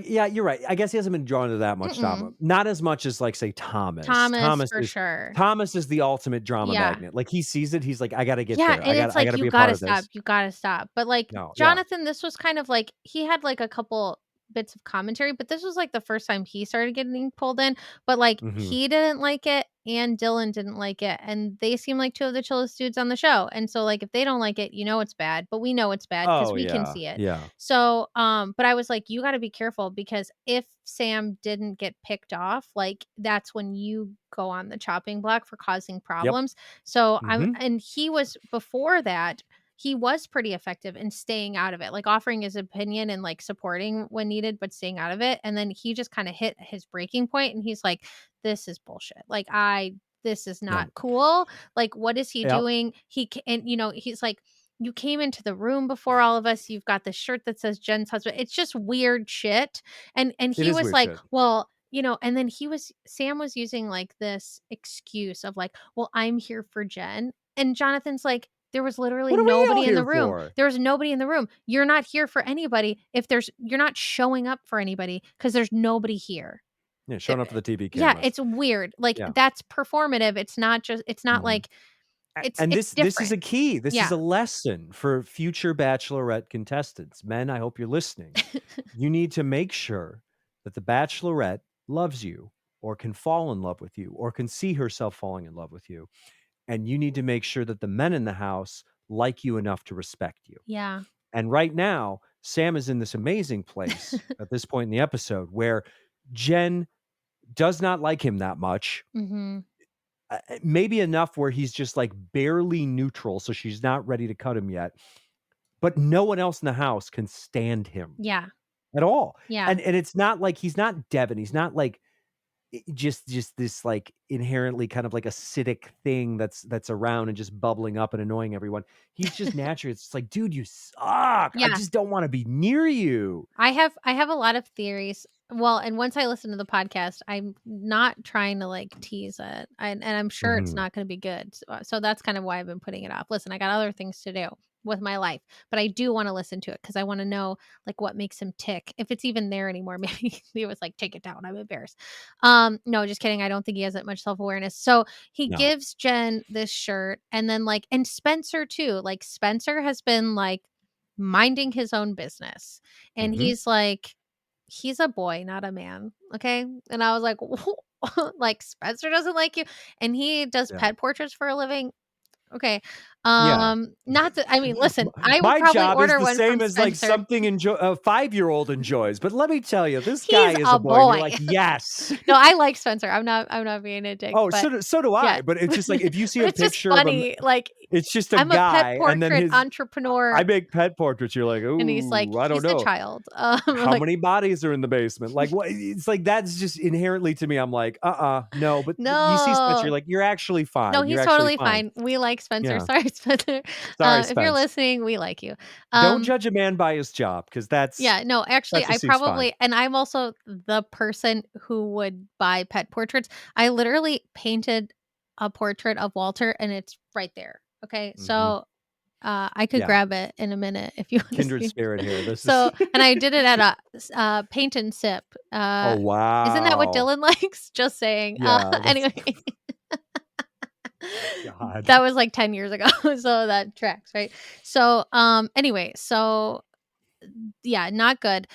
Yeah, you're right. I guess he hasn't been drawn to that much drama. Mm-mm. Not as much as, like, say, Thomas. Thomas for sure. Thomas is the ultimate drama Yeah. magnet. Like, he sees it, he's like, "I gotta get Yeah, there. and it's I like, gotta "You be a part gotta of stop, this." you gotta stop." But, like, No, yeah. Jonathan, this was kind of like he had, like, a couple bits of commentary, but this was, like, the first time he started getting pulled in, but, like, Mhm. he didn't like it and Dylan didn't like it, and they seem like 2 of the chillest dudes on the show, and so, like, if they don't like it, you know it's bad, but we know it's bad because Oh, we can yeah, see it. yeah. So, but I was like, "You gotta be careful because if Sam didn't get picked off, like, that's when you go on the chopping block for causing Yep. problems." So, I'm Mhm. and he was before that, he was pretty effective in staying out of it, like, offering his opinion and, like, supporting when needed, but staying out of it, and then he just kinda hit his breaking point, and he's like, "This is bullshit. Like, I this is not Yep. cool. Like, what is he Yep. doing?" And, he's like, "You came into the room before all of us. You've got this shirt that says Jen's husband." It's just weird shit. And It he is was weird like, shit. "Well," and then Sam was using, like, this excuse of, like, "Well, I'm here for Jen." And Jonathan's like, "There was literally What are we all nobody in the here room. for? There was nobody in the room. You're not here for anybody if there's you're not showing up for anybody because there's nobody here." Yeah, There showing up for the TV Yeah, cameras. it's weird. Like, Yeah. that's performative. It's not Mhm. like it's And it's this is different. a key. This is Yeah. a lesson for future Bachelorette contestants. Men, I hope you're listening. You need to make sure that the Bachelorette loves you or can fall in love with you or can see herself falling in love with you. And you need to make sure that the men in the house like you enough to respect you. Yeah. And right now, Sam is in this amazing place at this point in the episode where Jen does not like him that much. Mhm. Maybe enough where he's just like barely neutral, so she's not ready to cut him yet. But no one else in the house can stand him Yeah. at all. Yeah. And it's not like he's not Devin. He's not like just this like inherently kind of like acidic thing that's around and just bubbling up and annoying everyone. He's just naturally. It's just like, dude, you suck. I Yeah. just don't want to be near you. I have a lot of theories. Well, and once I listen to the podcast, I'm not trying to, like, tease it, and I'm sure it's Mhm. not gonna be good. So that's kind of why I've been putting it off. Listen, I got other things to do with my life, but I do wanna listen to it because I wanna know, like, what makes him tick. If it's even there anymore, maybe he was like, "Take it down, I'm embarrassed." No, just kidding, I don't think he has that much self-awareness. So, he No. gives Jen this shirt, and then, like and Spencer too, like, Spencer has been, like, minding his own business. And Mhm. he's a boy, not a man, okay? And I was like, like, "Spencer doesn't like you?" And he does Yeah. pet portraits for a living? Okay. Yeah. Not that I mean, listen, I would My probably job is order the one same from as, like, Spencer. something a five-year-old enjoys, but let me tell you, this guy He's is a a boy, and you're boy. like, "Yes." No, I like Spencer. I'm not being a dick, Oh, but so do yeah. I, but it's just like, if you see But a it's just picture of him, funny, like, it's just a I'm a pet guy, and then portrait his I entrepreneur, make pet portraits, you're like, and he's like, "Ooh, I don't "He's a know. child." How Like, many bodies are in the basement?" Like, what it's like, that's just inherently to me, I'm like, no," but you see Spencer, you're "No." like, "You're actually No, fine, you're he's actually totally fine." fine. We like Spencer. Yeah. Sorry, Spencer. Sorry, If you're Spence. listening, we like you. Don't Um, judge a man by his job, because yeah, no, actually, that I just seems fine. probably and I'm also the person who would buy pet portraits. I literally painted a portrait of Walter, and it's right there. Okay, Mhm. so I could Yeah. grab it in a minute if you want to Kindred see. spirit here, this is So, and I did it at paint and sip. Oh, Isn't that what wow. Dylan likes? Just saying. Yeah, that's Anyway. God. That was like 10 years ago, so that tracks, right? So, anyway, so yeah, not good.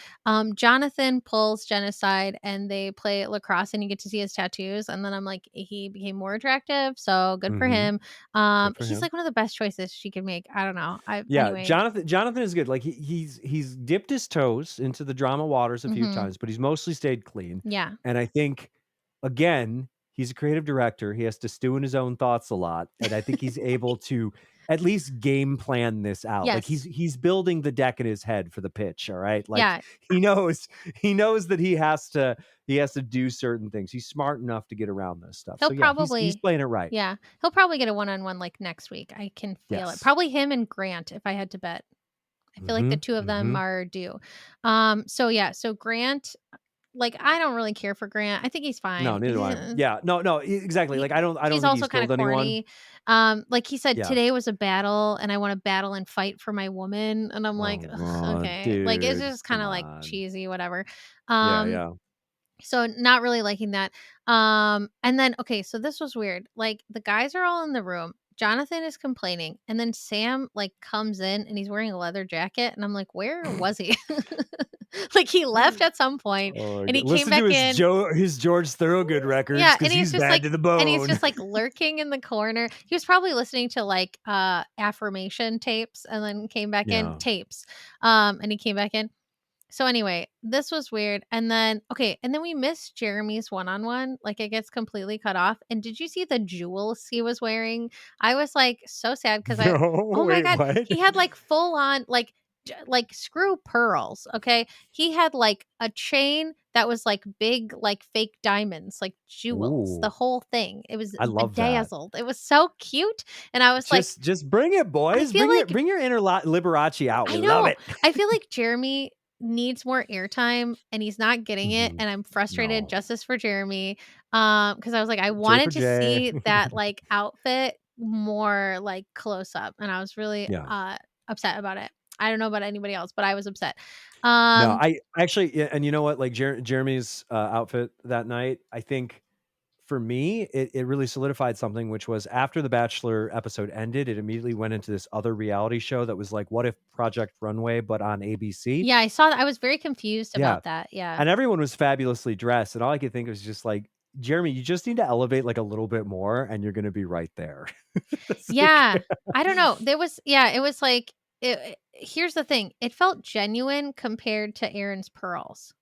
Jonathan pulls genocide and they play lacrosse and you get to see his tattoos. And then I'm like, he became more attractive. So good for Mhm. him. Good for He's him. like one of the best choices she could make. I don't know. Yeah, Anyway. Jonathan is good, like, he's dipped his toes into the drama waters a few Hmm. times, but he's mostly stayed clean, Yeah. and I think, again, he's a creative director. He has to stew in his own thoughts a lot, and I think he's able to at least game plan this out. Like Yes. he's building the deck in his head for the pitch, all right? Like Yeah. he knows that he has to do certain things. He's smart enough to get around this stuff. He'll So yeah, he's probably playing it right. yeah, he'll probably get a one-on-one, like, next week. I can feel it. Yes. Probably him and Grant, if I had to bet. I feel like the Mhm. 2 of them Mhm. are due. So yeah, so Grant, like, I don't really care for Grant. I think he's No, fine. neither do I. Yeah. No, no, exactly. He Like I don't he's think also he's kinda killed anyone. corny. Like he said, Yeah. "Today was a battle, and I wanna battle and fight for my woman," and I'm like, Oh "Ugh, god, okay." Like, it's dude. just Come kinda, like, on. cheesy, whatever. Yeah, Um, yeah. so not really liking that. And then okay, so this was weird. Like, the guys are all in the room. Jonathan is complaining, and then Sam, like, comes in, and he's wearing a leather jacket, and I'm like, "Where was he?" Like, he left at some point, Oh my and he god. came Listen to back in. his George Thorogood records Yeah, because he's bad to the bone. lurking in the corner. He was probably listening to, like, affirmation tapes and then came back in Yeah. tapes, and he came back in. So anyway, this was weird, and then okay, and then we missed Jeremy's one-on-one, like, it gets completely cut off, and did you see the jewels he was wearing? I was, like, so sad because No, oh my wait, god, what? he had, like, full on, like, like, screw pearls, okay? He had, like, a chain that was, like, big, like, fake diamonds, like, jewels, the Ooh, whole thing. It was I love that. bedazzled. It was so cute, and I was like, Just bring it, I boys. feel like Bring your inner Liberace out. I We love know. it. I feel like Jeremy needs more airtime and he's not getting it, Mhm. and I'm frustrated. No. Justice for Jeremy. Because I was like, I J for wanted to J. see that like outfit more like close up, and I was really Yeah. upset about it. I don't know about anybody else, but I was upset. No, Um, I actually yeah, and you know what? Like Jeremy's outfit that night, I think for me, it really solidified something, which was after the Bachelor episode ended, it immediately went into this other reality show that was like, "What if Project Runway?" but on ABC. yeah, I saw that. I was very confused Yeah, about that. Yeah. and everyone was fabulously dressed, and all I could think was just like, "Jeremy, you just need to elevate like a little bit more, and you're gonna be right there." It's like Yeah. I don't know. There was yeah, it was like here's the thing. It felt genuine compared to Aaron's pearls.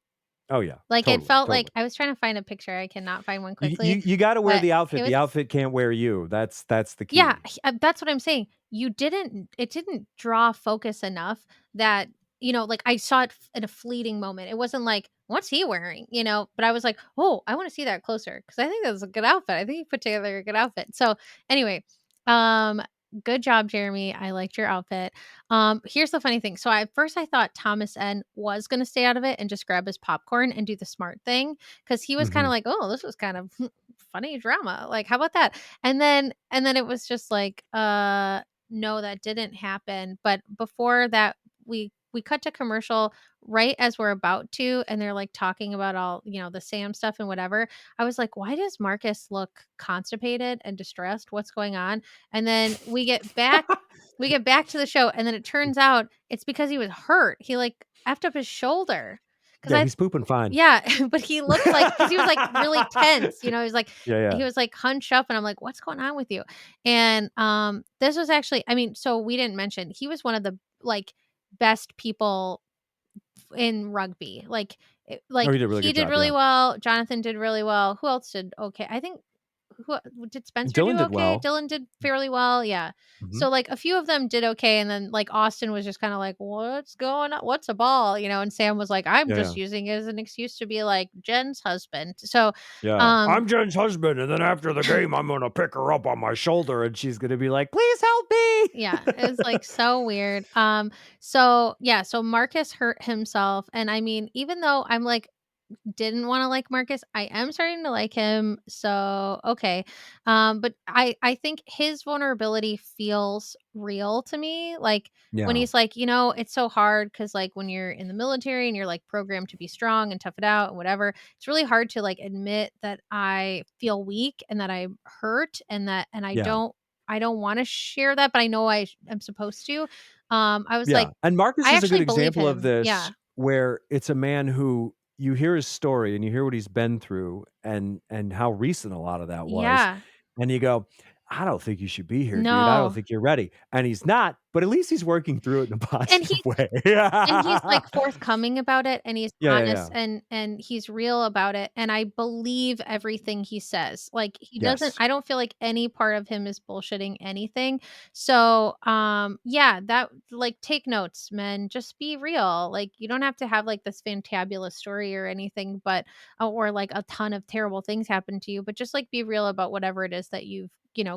oh yeah, Like, it totally, felt like totally. I was trying to find a picture, I cannot find one You quickly, you gotta wear but it the was outfit can't wear you. That's the yeah, key. that's what I'm saying. You didn't it didn't draw focus enough that, like, I saw it in a fleeting moment. It wasn't like, "What's he wearing?" But I was like, "Oh, I wanna see that closer because I think that's a good outfit. I think you put together a good outfit." So, anyway, um, good job, Jeremy. I liked your outfit. Here's the funny thing. So, at first I thought Thomas N was gonna stay out of it and just grab his popcorn and do the smart thing because he was kinda Mhm. like, "Oh, this was kind of funny drama. Like, how about that?" And then it was just like, no, that didn't happen. But before that, we cut to commercial right as we're about to, and they're like talking about all, the Sam stuff and whatever. I was like, why does Marcus look constipated and distressed? What's going on? And then we get back to the show, and then it turns out it's because he was hurt. He like effed up his shoulder. Cause Yeah, I he's pooping fine. yeah, but he looked like because he was, like, really tense, he was, like Yeah, yeah. he was, like, hunched up, and I'm like, "What's going on with you?" And, this was actually I mean, so we didn't mention, he was one of the, like, best people in rugby, Oh, like, he did a really he good did job, yeah. really well, Jonathan did really well, who else did okay? I think who did Spencer Dylan do did okay? well. Dylan did fairly well, yeah. Mhm. So, like, a few of them did okay, and then, like, Austin was just kinda like, "What's going on? What's a ball?" And Sam was like, "I'm Yeah, just yeah. using it as an excuse to be like Jen's husband." So, Yeah. um "I'm Jen's husband, and then after the game, I'm gonna pick her up on my shoulder, and she's gonna be like, 'Please help me.'" yeah, it was, like, so weird. So, yeah, so Marcus hurt himself, and I mean, even though I'm, like, didn't wanna like Marcus. I am starting to like him, so okay. But I think his vulnerability feels real to me, like, when Yeah. he's like, "It's so hard because like, when you're in the military and you're, like, programmed to be strong and tough it out and whatever, it's really hard to, like, admit that I feel weak and that I'm hurt and Yeah. I don't wanna share that, but I know am supposed to." I was like, Yeah, and Marcus I is a good actually believe example of him. this, Yeah. where it's a man who you hear his story, and you hear what he's been through, and how recent a lot of that was, Yeah. and you go, "I don't think you should be here, dude. I don't No. think you're ready." And he's not, but at least he's working through it in a And positive he's way. And he's, like, forthcoming about it, and he's Yeah, yeah, honest, yeah. and he's real about it, and I believe everything he says. Like, he doesn't Yes. I don't feel like any part of him is bullshitting anything. So, yeah, that like, take notes, men. Just be real. Like, you don't have to have, like, this fantabulous story or anything, but or, like, a ton of terrible things happen to you, but just, like, be real about whatever it is that you've,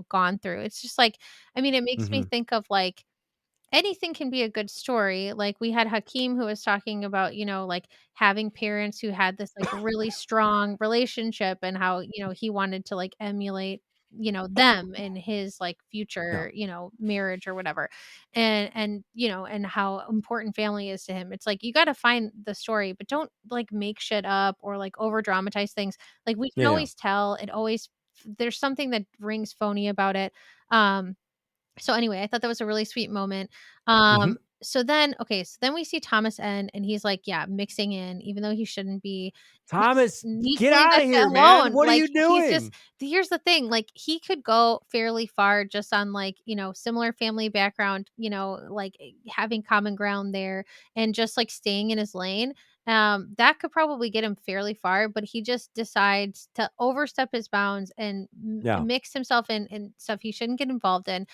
gone through. It's just like I mean, it makes me Mhm. think of, like, anything can be a good story. Like we had Hakeem who was talking about, like having parents who had this like really strong relationship and how, he wanted to like emulate, them in his like Yeah. future, marriage or whatever. And how important family is to him. It's like you got to find the story, but don't like make shit up or like over dramatize things. Like we can Yeah, yeah. always tell it always there's something that rings phony about it. So anyway, I thought that was a really sweet moment. Mhm. So then we see Thomas and he's like, yeah, mixing in, even though he shouldn't be. He just "Thomas, needs get to leave out that of shit here, man. alone. What are Like you he's just doing?" here's the thing, like he could go fairly far just on like, similar family background, like having common ground there and just like staying in his lane. That could probably get him fairly far, but he just decides to overstep his bounds and Yeah. mix himself in stuff he shouldn't get involved in.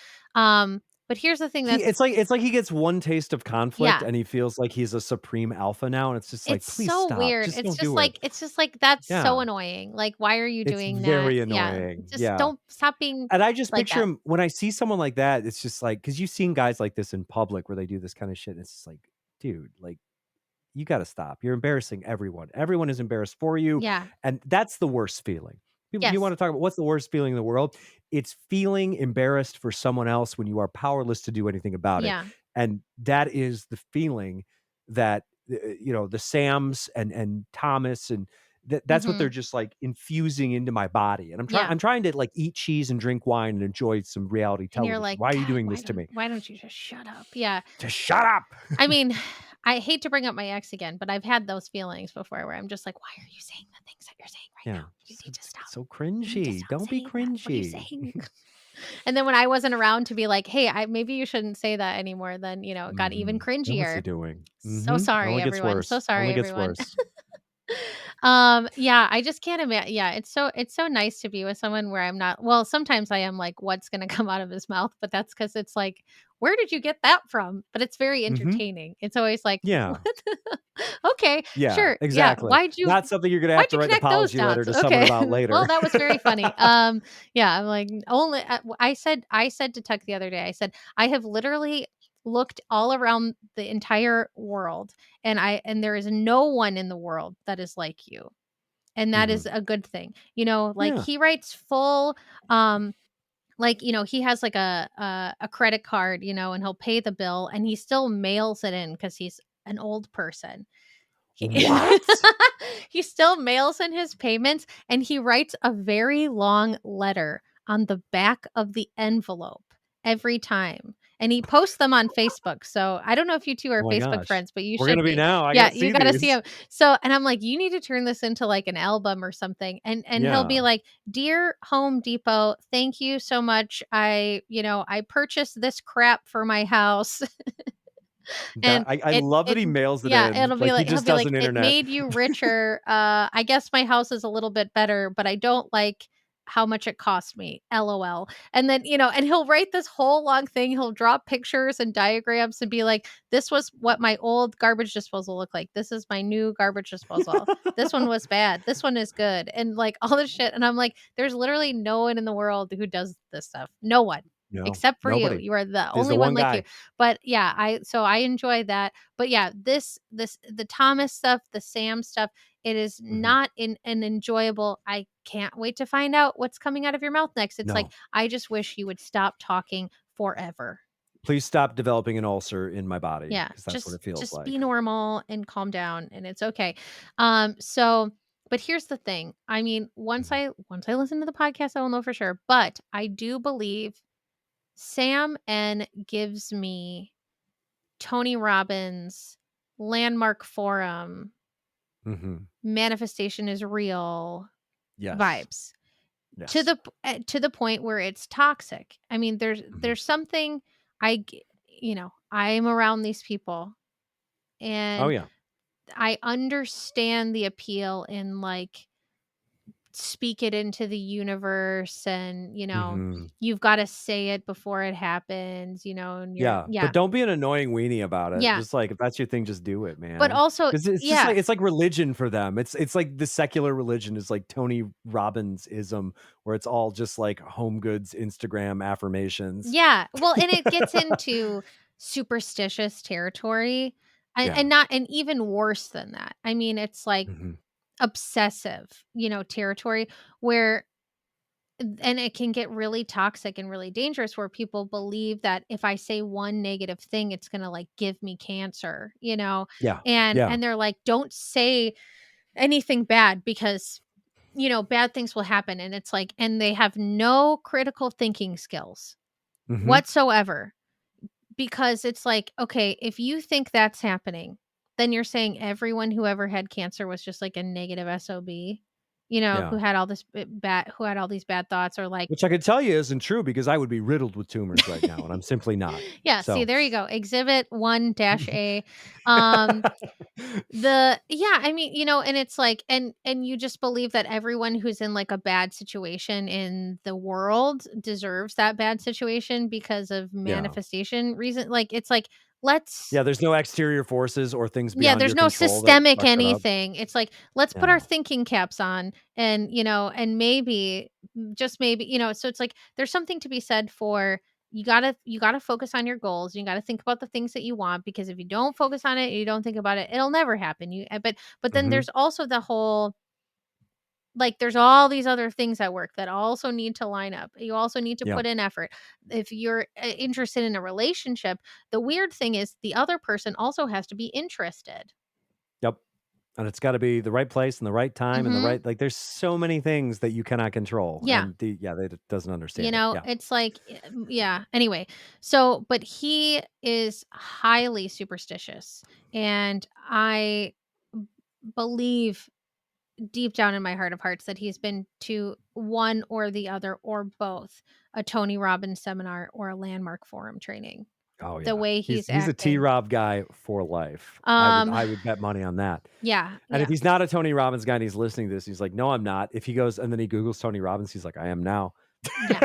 But here's the thing He that's it's like he gets one taste of conflict, yeah, and he feels like he's a supreme alpha now, and it's just like, it's "Please so stop. weird. Just don't do it." It's just like that's so Yeah. annoying. Like, why are you It's doing that? very Yeah, annoying. just Yeah. don't stop being And I just like picture that. him when I see someone like that, it's just like, because 'cause you've seen guys like this in public where they do this kinda shit, and it's just like, "Dude, like, you gotta stop. You're embarrassing everyone. Everyone is embarrassed for you, Yeah. and that's the worst feeling. People you Yes. wanna talk about what's the worst feeling in the world? It's feeling embarrassed for someone else when you are powerless to do anything about it, Yeah. and that is the feeling that, the Sams and Thomas and that's what they're Mhm. just, like, infusing into my body, and Yeah. I'm trying to, like, eat cheese and drink wine and enjoy some reality And you're television. like, Why are you "God, doing this to me? why don't you just shut up?" Yeah. Just shut up!" I mean, I hate to bring up my ex again, but I've had those feelings before where I'm just like, "Why are you saying the things that you're saying right Yeah. now? You Just need to stop. it's so You need to cringy. stop Don't be saying that. What are you cringy. saying?" And then when I wasn't around to be like, "Hey, I maybe you shouldn't say that anymore," then, it got even Mhm. Then what's he cringier. doing? So Mhm. sorry, Only gets everyone. So worse. sorry, Only gets everyone. worse. Yeah, I just can't imagine. Yeah, it's so nice to be with someone where I'm not well, sometimes I am like, "What's gonna come out of his mouth?" But that's because it's like, "Where did you get that from?" But it's very Mhm. entertaining. It's always like, "What?" Yeah. Okay, Yeah, sure, yeah. exactly. Not something you're gonna have Why'd to you write an connect those apology letter dots? to someone Okay. about Well, later. that was very funny. Yeah, I'm like, only I said to Tuck the other day, I said, "I have literally looked all around the entire world, and there is no one in the world that is like you." And that is Mhm. a good thing. Like, Yeah. he writes full, like, he has, like, a credit card, and he'll pay the bill, and he still mails it in because he's an old person. He What? he still mails in his payments, and he writes a very long letter on the back of the envelope every time, and he posts them on Facebook, so I don't know if you 2 are Oh my Facebook gosh. friends, but you We're should gonna be be. now. I Yeah, gotta you see gotta see these. him. So and I'm like, "You need to turn this into, like, an album or something," and he'll Yeah. be like, "Dear Home Depot, thank you so much. I purchased this crap for my house." That And I love that it he mails it yeah, in it'll be like he like he'll just be does like, an "It internet. made you richer. I guess my house is a little bit better, but I don't like how much it cost me. LOL." And then, and he'll write this whole long thing. He'll draw pictures and diagrams and be like, "This was what my old garbage disposal looked like. This is my new garbage disposal. This one was bad. This one is good." And like all this shit. And I'm like, there's literally no one in the world who does this stuff. No one. No, Except for you. nobody. You are the There's only the one one like you. guy. But yeah, I enjoy that. But yeah, this the Thomas stuff, the Sam stuff, it is Mhm. not in an enjoyable. I can't wait to find out what's coming out of your mouth next. It's like No. I just wish you would stop talking forever. Please stop developing an ulcer in my body Yeah, because that's what just it feels just be like. normal and calm down and it's okay. So but here's the thing. I mean, Mhm. once I listen to the podcast, I will know for sure. But I do believe Sam N gives me Tony Robbins, Landmark Forum, Mhm. manifestation is real Yes. vibes. Yes. to the point where it's toxic. I mean, Mhm. there's something I'm around these people, Oh, and yeah. I understand the appeal in, like, speak it into the universe and, Mhm. you've gotta say it before it happens, and Yeah, but don't be an annoying weenie about it. yeah, Just, like, if that's your thing, just do it, but man. also 'Cause it's just yeah, like it's like religion for them. It's like the secular religion is like Tony Robbins-ism, where it's all just, like, home goods Instagram affirmations. yeah, well, and it gets into superstitious territory, Yeah. and not and even worse than that. I mean, it's like Mhm. obsessive, territory where and it can get really toxic and really dangerous where people believe that if I say one negative thing, it's gonna, like, give me cancer, Yeah. and Yeah. and they're like, "Don't say anything bad because, bad things will happen," and it's like and they have no critical thinking skills Mhm. whatsoever. Because it's like, okay, if you think that's happening, then you're saying everyone who ever had cancer was just like a negative SOB, who Yeah. had all this bad who had all these bad thoughts or like Which I could tell you isn't true because I would be riddled with tumors right now, and I'm simply not. yeah, see, So there you go. Exhibit 1-A. Um I mean, and it's like and you just believe that everyone who's in like a bad situation in the world deserves that bad situation because of Yeah. manifestation reason. Like it's like let's Yeah, there's no exterior forces or things Yeah, beyond there's your no control that systemic fuck it up. anything. It's like, let's put our Yeah. thinking caps on and, and maybe, just maybe, so it's like there's something to be said for you gotta focus on your goals. You gotta think about the things that you want because if you don't focus on it, you don't think about it, it'll never happen. But then Mhm. there's also the whole like there's all these other things at work that also need to line up. You also need to Yeah. put in effort. If you're interested in a relationship, the weird thing is the other person also has to be interested. Yep. And it's gotta be the right place and the right time and the Mhm. right like, there's so many things that you cannot control, Yeah. and they doesn't understand it. Yeah. It's like yeah, anyway. But he is highly superstitious, and I b believe deep down in my heart of hearts that he's been to one or the other or both a Tony Robbins seminar or a Landmark Forum training, Oh, the yeah. way He's he's he's a acting. T-Rob guy for life. I would Um, I would bet money on that. yeah, And if yeah. he's not a Tony Robbins guy and he's listening to this, he's like, "No, I'm not." If he goes and then he Googles Tony Robbins, he's like, "I am now." Yeah.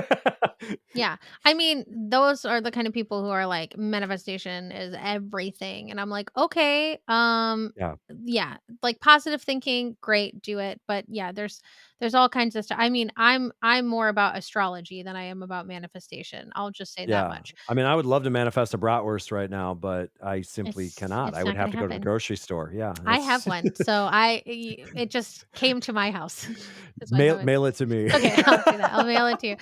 Yeah. I mean, those are the kind of people who are like manifestation is everything. And I'm like, okay, Yeah. yeah, like positive thinking, great, do it. But yeah, there's all kinds of stuff. I mean, I'm more about astrology than I am about manifestation. I'll just say that Yeah. much. I mean, I would love to manifest a bratwurst right now, but I simply cannot. I It's would not have gonna to go to the happen. grocery store. Yeah, I have that's one. So it just came to my house. That's why I mail have it. mail it to me. Okay, I'll do that. I'll mail it to you.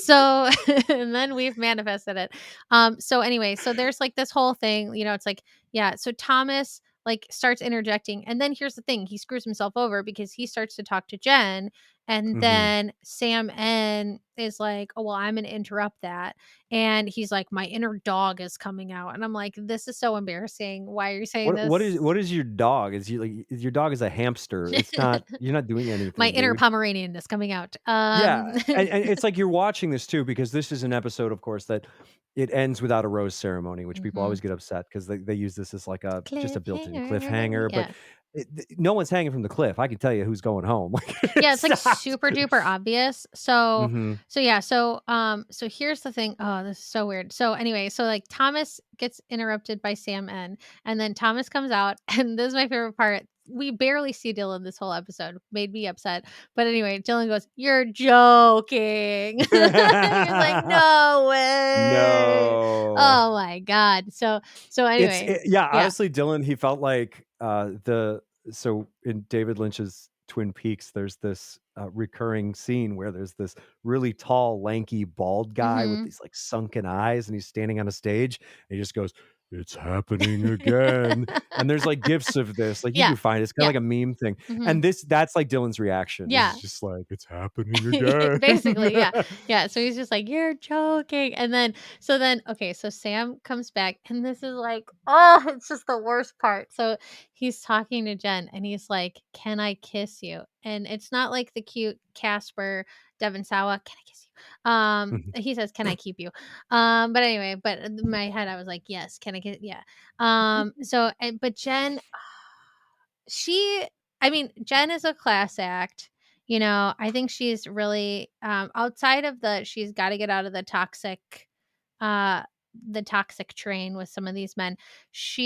So and then we've manifested it. So anyway, so there's like this whole thing, it's like, yeah, so Thomas like starts interjecting. And then here's the thing, he screws himself over because he starts to talk to Jen. And Mhm. then Sam N is like, oh, well, I'm gonna interrupt that. And he's like, my inner dog is coming out. And I'm like, this is so embarrassing. Why are you saying What this? is your dog? Is you like your dog is a hamster. It's not you're not doing My anything, inner dude. Pomeranian is coming out. Yeah, and it's like you're watching this too because this is an episode, of course, that it ends without a rose ceremony, which people Mhm. always get upset because they use this as like a just a built-in Cliffhanger. cliffhanger, but Yeah. no one's hanging from the cliff. I can tell you who's going home. Like, Yeah, it's, it's like, not. super duper obvious. So Mhm. so, yeah, so here's the thing oh, this is so weird. So, anyway, so, like, Thomas gets interrupted by Sam N, and then Thomas comes out, and this is my favorite part. We barely see Dylan this whole episode, made me upset. But anyway, Dylan goes, "You're joking." He's like, "No way." No. Oh my god. So anyway, Yeah, yeah. honestly, Dylan, he felt like, the so in David Lynch's Twin Peaks, there's this, recurring scene where there's this really tall, lanky, bald guy with Mhm. these, like, sunken eyes, and he's standing on a stage, and he just goes, "It's happening again," and there's, like, gifs of this, like, you Yeah. can find it's kinda Yeah. like a meme thing, Mhm. and that's, like, Dylan's reaction, is Yeah. just like, "It's happening again." Basically, yeah. Yeah, so he's just like, "You're joking." And then okay, so Sam comes back and this is like, Oh, it's just the worst part. So he's talking to Jen and he's like, "Can I kiss you?" And it's not like the cute Casper Devon Sawa, "Can I kiss you?" Mhm, He says, "Can I keep you?" But anyway, but in my head I was like, "Yes, can I get yeah." So and but Jen she I mean, Jen is a class act. You know, I think she's really outside of she's got to get out of uh the toxic train with some of these men.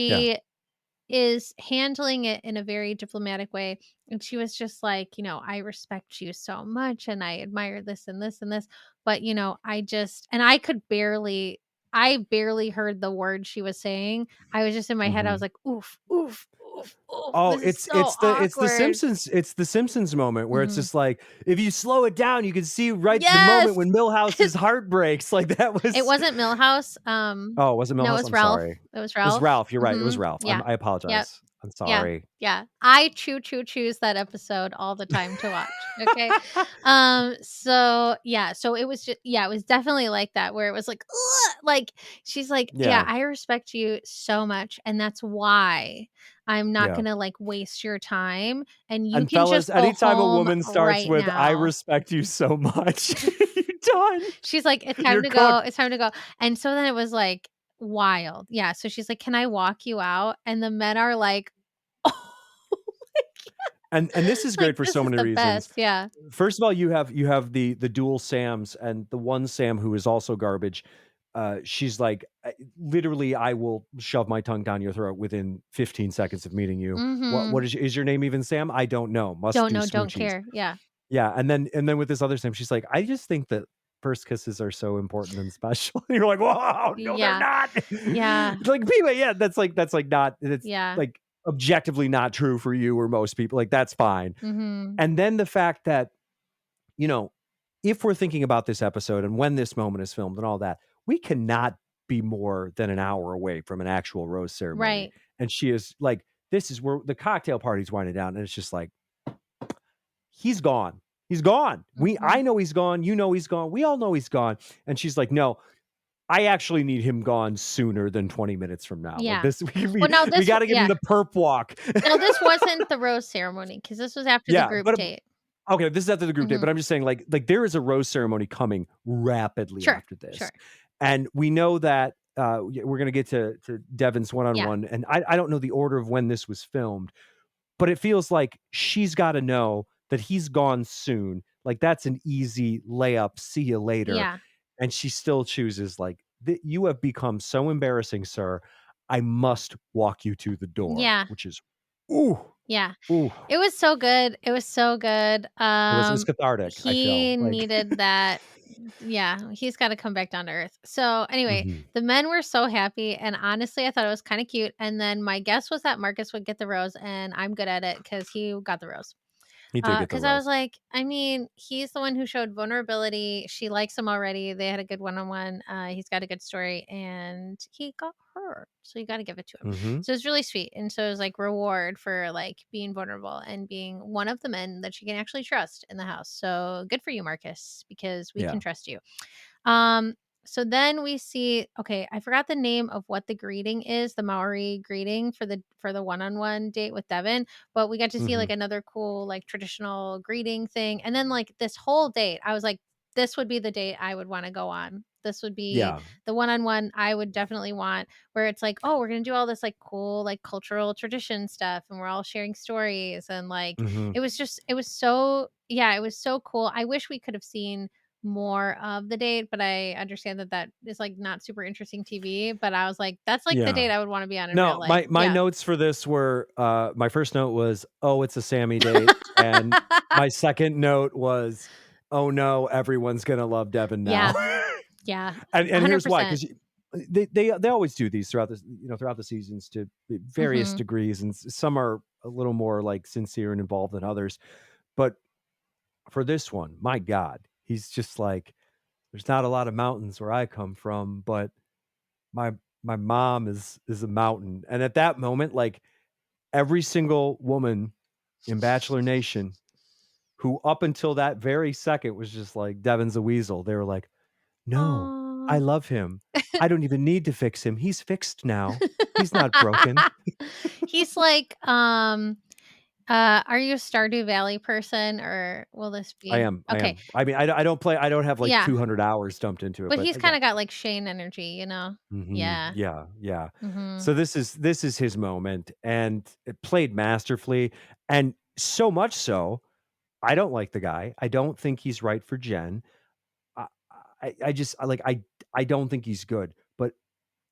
yeah. She is handling it in a very diplomatic way. And she was just like, I respect you so much and I admire this and this and this. But, I just, and I barely heard the word she was saying. I was just in my head, I was Mhm. like, oof, oof, oof, oof. Oh, This is it's so it's the it's the awkward. Simpsons moment where it's Hmm. just like, if you slow it down, you can see right the moment Yes. when Milhouse's heart breaks, like, that It was wasn't Millhouse. Oh, was it No, it Milhouse? was I'm Ralph. sorry. It was It was Ralph. Ralph, you're right, it was Ralph. Yeah. I Yep. apologize. I'm Yeah, sorry. yeah. I choose that episode all the time to watch, okay? So, yeah, so it was just yeah, it was definitely like that where it was like, "Ugh," like, she's like, "Yeah, Yeah, I respect you so much, and that's why I'm not yeah. gonna, like, waste your time, and you And can fellas, just go anytime a home woman starts right with, "I now." respect you so much," you're done. She's like, "It's time You're to go, cooked. it's time to go." And so then it was, like, wild. Yeah, so she's like, "Can I walk you out?" And the men are like, "Oh my And this is like, great for this so is many the reasons. best, yeah. First of all, you have the dual Sams, and the one Sam who is also garbage. She's like, literally, I will shove my tongue down your throat within 15 seconds of meeting you. What Mhm. is your name even Sam? I don't know. Must Don't do know, don't smoochies. care, yeah. Yeah, and then with this other Sam, she's like, I just think that first kisses are so important and special. You're like, whoa, no, they're Yeah, not. yeah, It's like, people, yeah, that's like not, it's yeah. like objectively not true for you or most people. Like, that's fine. Mhm. And then the fact that, you know, if we're thinking about this episode and when this moment is filmed and all that, we cannot be more than an hour away from an actual rose ceremony. Right. And she is like, this is where the cocktail party's winding down. And it's just like, he's gone. He's gone. Mhm. I know he's gone. You know he's gone. We all know he's gone. And she's like, no, I actually need him gone sooner than 20 minutes from now. Like Yeah. this, Well, now we this got to give him yeah. the perp walk. Now this wasn't the rose ceremony because this was after the Yeah, group but date. okay, this is after the group date, Mhm. but I'm just saying, like, there is a rose ceremony coming rapidly Sure, after this, sure. and we know that, we're gonna get to Devin's Yeah, one-on-one, and I don't know the order of when this was filmed, but it feels like she's gotta know that he's gone soon, like, that's an easy layup, see you later, yeah, and she still chooses, like, "You have become so embarrassing, sir, I must walk you to the door," yeah, which is ooh, yeah. ooh. It was so good, it was so good. It was cathartic, I feel, He like needed that. Yeah, he's gotta come back down to earth. So, anyway, Mhm. the men were so happy, and honestly, I thought it was kinda cute, and then my guess was that Marcus would get the rose, and I'm good at it because he got the rose. He did get the Because I was rose. like, I mean, he's the one who showed vulnerability. She likes him already. They had a good one-on-one. He's got a good story, and he got her, so you got to give it to him. Mhm. So it's really sweet, and so it was like reward for like being vulnerable and being one of the men that she can actually trust in the house. So good for you, Marcus, because we Yeah. can trust you. Um, so then we see okay, I forgot the name of what the greeting is, the Maori greeting for the one-on-one date with Devin, but we got to see like Mhm. another cool like traditional greeting thing. And then like this whole date, I was like, this would be the date I would want to go on. This would be Yeah. the one-on-one I would definitely want where it's like, oh, we're gonna do all this like cool, like cultural tradition stuff and we're all sharing stories and like Mhm. it was so yeah, it was so cool. I wish we could have seen more of the date, but I understand that that is, like, not super interesting TV, but I was like, "That's, like, the Yeah. date I would wanna be on in real No, life." my Yeah. notes for this were, my first note was, "Oh, it's a Sammy date," and my second note was, "Oh, no, everyone's gonna love Devin now." Yeah, yeah, And here's why, 100%. 'cause they always do these throughout throughout the seasons to various Mhm. degrees, and some are a little more, like, sincere and involved than others, but for this one, my god, he's just like, "There's not a lot of mountains where I come from, but my my mom is a mountain," and at that moment, like, every single woman in Bachelor Nation who up until that very second was just like, "Devin's a weasel," they were like, "No, I love him. I don't even need to fix him. He's fixed now. He's not broken." He's like, are you a Stardew Valley person, or will this I be am, I okay, am. I mean, I don't play I don't have, like, yeah, 200 hours dumped into it, but but, he's yeah. kinda got, like, Shane energy, you know? Mhm. Yeah. Yeah, yeah. Mhm. So this is his moment, and it played masterfully, and so much so, I don't like the guy. I don't think he's right for Jen. I I just I don't think he's good, but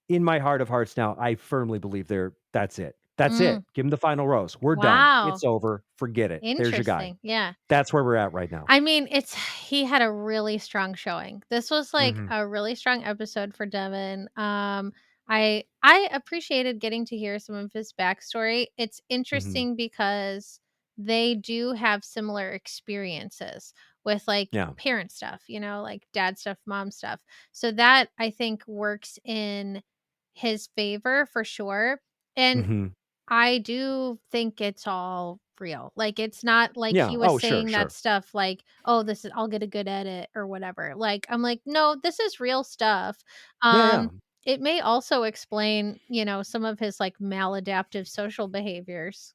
in my heart of hearts now, I firmly believe that's it. That's Mm. it. Give him the final rose. We're done. Wow. It's over. Forget it. There's your guy. Interesting, yeah. That's where we're at right now. I mean, it's he had a really strong showing. This was, like, Mhm. a really strong episode for Devin. I appreciated getting to hear some of his backstory. It's Mhm. interesting because they do have similar experiences with, like, Yeah. parent stuff, like dad stuff, mom stuff. So that, I think, works in his favor for sure, and Mhm. I do think it's all real. Like, it's not like Yeah. he was Oh, sure, saying that sure. stuff like, "Oh, this is I'll get a good edit," or whatever. Like, I'm like, "No, this is real stuff." Yeah, yeah. It may also explain, some of his, like, maladaptive social behaviors.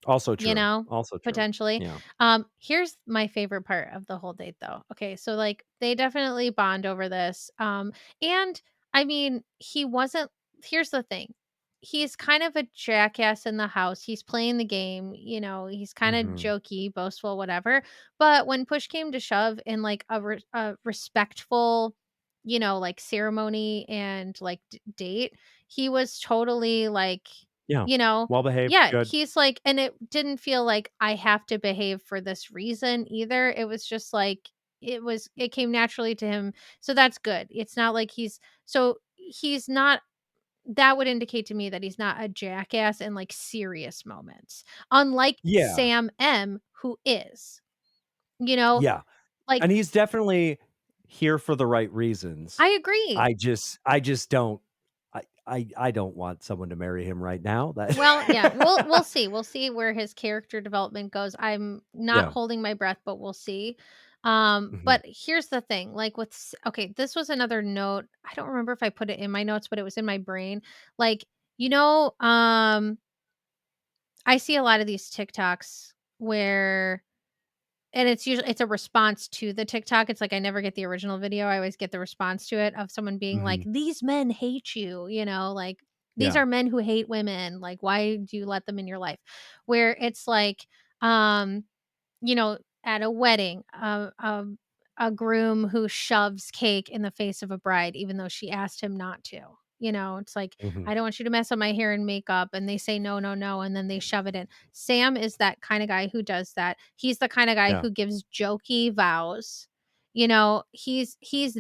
Also You true. know, Also true. potentially. Yeah. Here's my favorite part of the whole date though. Okay, so like they definitely bond over this. And I mean, he wasn't here's the thing. He's kind of a jackass in the house. He's playing the game, he's kind of Mhm. jokey, boastful, whatever. But when push came to shove in like a respectful, like ceremony and like date, he was totally like, Yeah. you know, Well behaved, yeah, good. he's like and it didn't feel like I have to behave for this reason either. It was just like it came naturally to him. So that's good. It's not like he's not that would indicate to me that he's not a jackass in like serious moments. Unlike Yeah. Sam M who is. You know, Yeah. like And he's definitely here for the right reasons. I agree. I just don't I don't want someone to marry him right now. That Well, yeah, we'll see. We'll see where his character development goes. I'm not Yeah. holding my breath, but we'll see. Mhm. But here's the thing, like okay, this was another note. I don't remember if I put it in my notes, but it was in my brain. Like, I see a lot of these TikToks where and it's a response to the TikTok. It's like I never get the original video. I always get the response to it of someone being like, Mhm. "These men hate you," like, "These Yeah. are men who hate women. Like, why do you let them in your life?" Where it's like, um at a wedding, a groom who shoves cake in the face of a bride even though she asked him not to. It's like, Mhm. "I don't want you to mess up my hair and makeup," and they say, "No, no, no," and then they shove it in. Sam is that kinda guy who does that. He's the kinda guy Yeah. who gives jokey vows. He's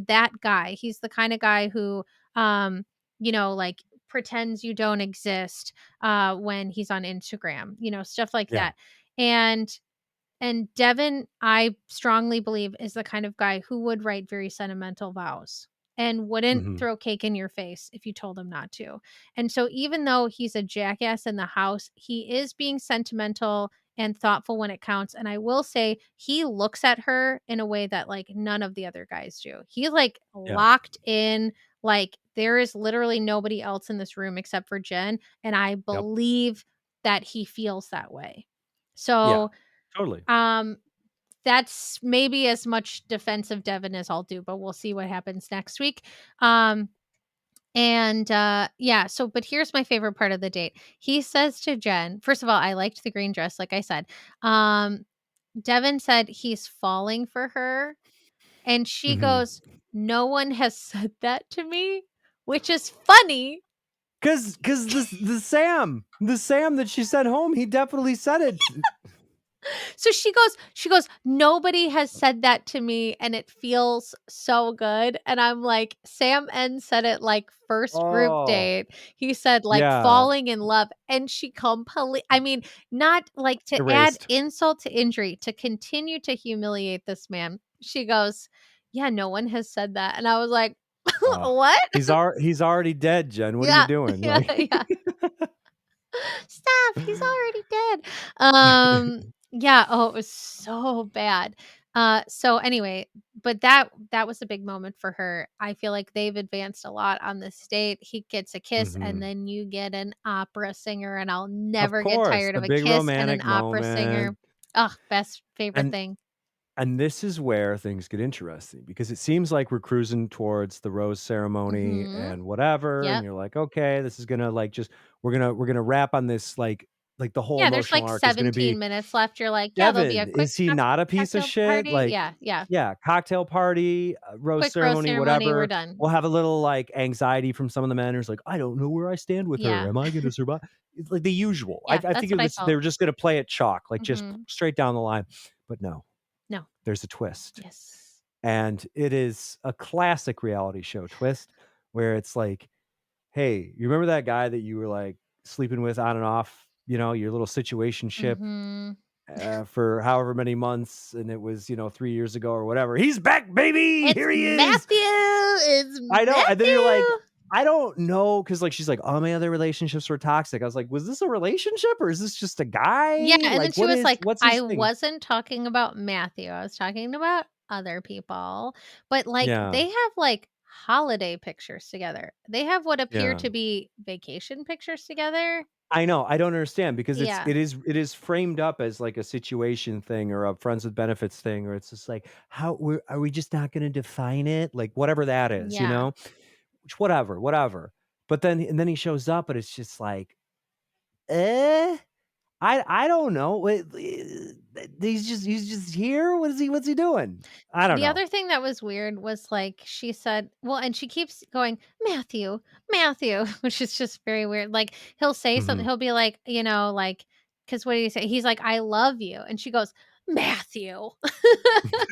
that guy. He's the kinda guy who, like, pretends you don't exist, when he's on Instagram, stuff like Yeah. that. And Devin, I strongly believe, is the kind of guy who would write very sentimental vows and wouldn't Mhm. throw cake in your face if you told him not to. And so even though he's a jackass in the house, he is being sentimental and thoughtful when it counts. And I will say he looks at her in a way that like none of the other guys do. He's like Yeah. locked in, like there is literally nobody else in this room except for Jen. And I Yep. believe that he feels that way. Yeah. So Totally. um, that's maybe as much defensive Devin as I'll do, but we'll see what happens next week. Um, yeah, so but here's my favorite part of the date. He says to Jen, first of all, I liked the green dress, like I said. Um, Devin said he's falling for her, and she Mhm. goes, "No one has said that to me," which is funny. 'Cause the Sam that she sent home, he definitely said it. So she goes, "Nobody has said that to me and it feels so good." And I'm like, Sam N said it like first group Oh, date. He said like yeah. falling in love and she complete I mean, not like to add Erased. insult to injury, to continue to humiliate this man. She goes, "Yeah, no one has said that." And I was like, Oh, "What?" he's already dead, Jen. What are you Yeah. doing? Yeah, Like yeah. Stop, he's already dead. Yeah, oh, it was so bad. So anyway, but that was a big moment for her. I feel like they've advanced a lot on this date. He gets a kiss, and Mhm. then you get an opera singer, and I'll Of never get course, tired the of a big kiss and an romantic opera singer. moment, Ugh, best favorite and thing. this is where things get interesting because it seems like we're cruising towards the rose ceremony Mhm. and whatever, and Yep. you're like, "Okay, this is gonna, like, just we're gonna wrap on this, like, the whole Yeah, there's emotional like arc is gonna 17 be minutes left. You're like, "Yeah, there'll be a Devin, quick is he not a piece of cocktail shit?" party." Like, Yeah, yeah. yeah, cocktail party, rose Quick rose ceremony, ceremony, we're whatever. done. We'll have a little, like, anxiety from some of the men who's like, "I don't know where I stand with her. Yeah. Am I gonna survive?" It's like the usual. I Yeah, I think that's it what I was they felt. were just gonna play it chalk, like, just Mhm. straight down the line. But no, No. there's a twist. Yes. And it is a classic reality show twist where it's like, "Hey, you remember that guy that you were, like, sleeping with on and off, your little situationship, Mhm. for however many months, and it was, 3 years ago or whatever. He's back, baby! It's Here he is!" Matthew! It's I know, and then you're like, Matthew! "I don't know, because like, she's like, "All my other relationships were toxic." I was like, "Was this a relationship or is this just a Yeah, guy? and then Like, she was like, what's "I his thing?" wasn't talking about Matthew, I was talking about other people." But, like, Yeah, they have, like, holiday pictures together. They have what appear yeah. to be vacation pictures together. I know, I don't understand because Yeah, it is framed up as like a situation thing or a friends with benefits thing, or it's just like, how are we just not gonna define it? Like, whatever that is, you yeah. know? Which whatever, whatever. But then he shows up and it's just like, "Eh? I don't know. He's just here? What's he doing?" I don't The know. other thing that was weird was, like, she said well, and she keeps going, "Matthew, Matthew," which is just very weird, like, he'll say something Mhm. he'll be like, like, because what did he say? He's like, "I love you," and she goes, "Matthew."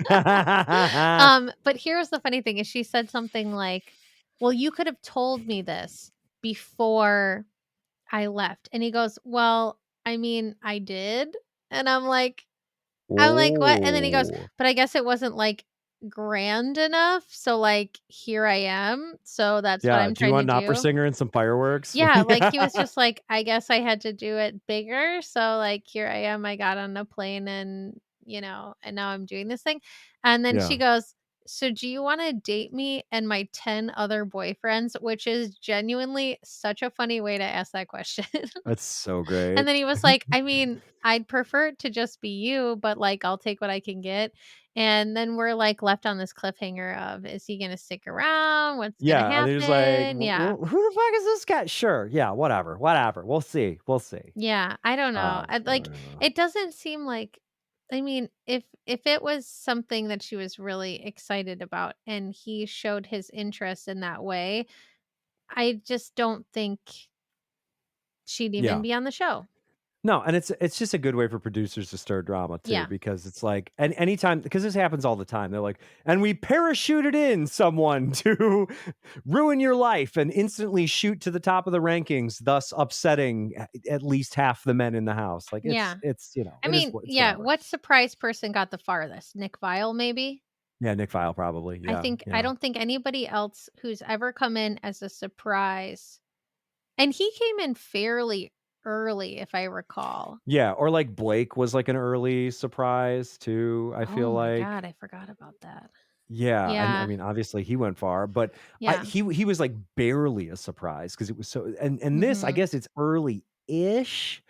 But here's the funny thing is she said something like, "Well, you could have told me this before I left," and he goes, "Well, I mean, I did," and I'm like, "What?" And then he goes, Oh. "But I guess it wasn't, like, grand enough, so, like, here I am, so that's what Yeah, I'm do you trying to want an opera do." singer and some fireworks? Yeah, like, he was just like, "I guess I had to do it bigger, so, like, here I am, I got on a plane and, and now I'm doing this thing." And then she Yeah, goes, "So do you wanna date me and my 10 other boyfriends?" Which is genuinely such a funny way to ask that question. that's so And great. then he was like, "I mean, I'd prefer it to just be you, but, like, I'll take what I can get." And then we're, like, left on this cliffhanger of, is he gonna stick around? What's gonna Yeah, and they're just like, happen? Yeah. Who the fuck is this guy?" Sure, yeah, whatever, whatever. We'll see, we'll see." Yeah, I don't know. I'd like Uh, it doesn't seem like I mean, if it was something that she was really excited about and he showed his interest in that way, I just don't think she'd even yeah. be on the show. No, and it's just a good way for producers to stir drama too, Yeah. because it's like and anytime because this happens all the time. They're like, "And we parachuted in someone to ruin your life and instantly shoot to the top of the rankings, thus upsetting at least half the men in the house." Like Yeah. I it is mean, it's yeah, whatever. what surprise person got the farthest? Nick Vile, maybe? Yeah, Nick Vile probably. Yeah, I yeah. don't think anybody else who's ever come in as a surprise and he came in fairly early, if I recall. Yeah, or like Blake was like an early surprise too, I Oh feel my like. god, I forgot about that. Yeah, and I Yeah. mean, obviously he went far, but Yeah. he was like barely a surprise because it was so and this, I Mhm. guess it's early-ish,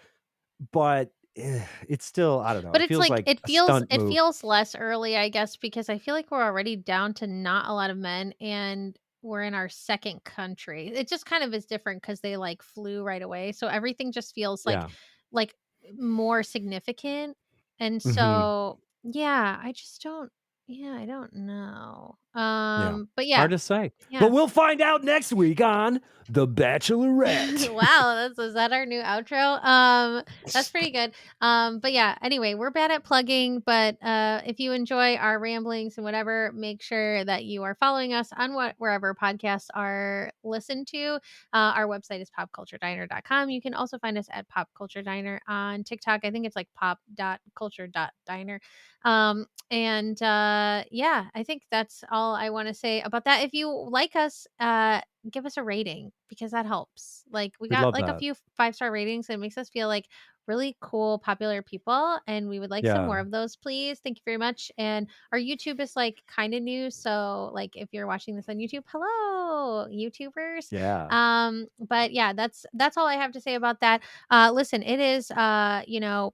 but it's still, I don't know, But it it's feels like like a stunt it move. feels less early, I guess, because I feel like we're already down to not a lot of men, and we're in our 2nd country. It just kind of is different because they, like, flew right away, so everything just feels Yeah. like, more significant, and Mhm. so, yeah, I just don't yeah, I don't know. Yeah. But Hard yeah, to say, but yeah. we'll find out next week on The Bachelorette. Wow, that's is that our new outro? That's pretty good. But yeah, anyway, we're bad at plugging, but if you enjoy our ramblings and whatever, make sure that you are following us on wherever podcasts are listened to. Our website is popculturediner.com. You can also find us at Pop Culture Diner on TikTok. I think it's like pop.culture.diner. And yeah, I think that's all all I wanna say about that. If you like us, give us a rating because that helps. Like, we We'd got, love like, a that. few five-star ratings, and it makes us feel like really cool, popular people, and we would like some more Yeah. of those, please. Thank you very much. And our YouTube is, like, kinda new, so, like, if you're watching this on YouTube, hello, YouTubers. Yeah. But yeah, that's all I have to say about that. Listen, it is,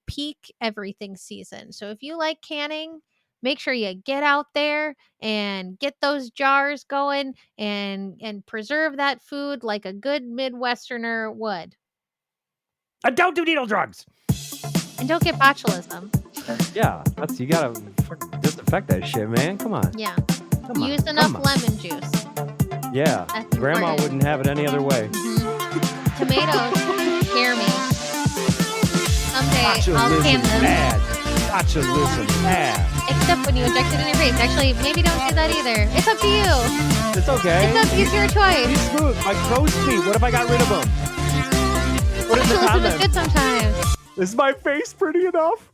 peak everything season. So if you like canning, make sure you get out there and get those jars going and preserve that food like a good Midwesterner would. And don't do needle drugs. And don't get botulism. Yeah, that's you gotta fucking disinfect that shit, man. Come on. Yeah. Come on. Use Come enough on. lemon juice. Yeah. That's Grandma important. wouldn't have it any other way. Tomatoes, scare me. Someday I'll can Botulism them. bad. Botulism bad. Except when you inject it in your face. Actually, maybe don't do that either. It's up to you. It's okay. It's your choice. Be smooth. My crow's feet. What if I got rid of them? Put it in the Botulism is comments. good sometimes. Is my face pretty enough?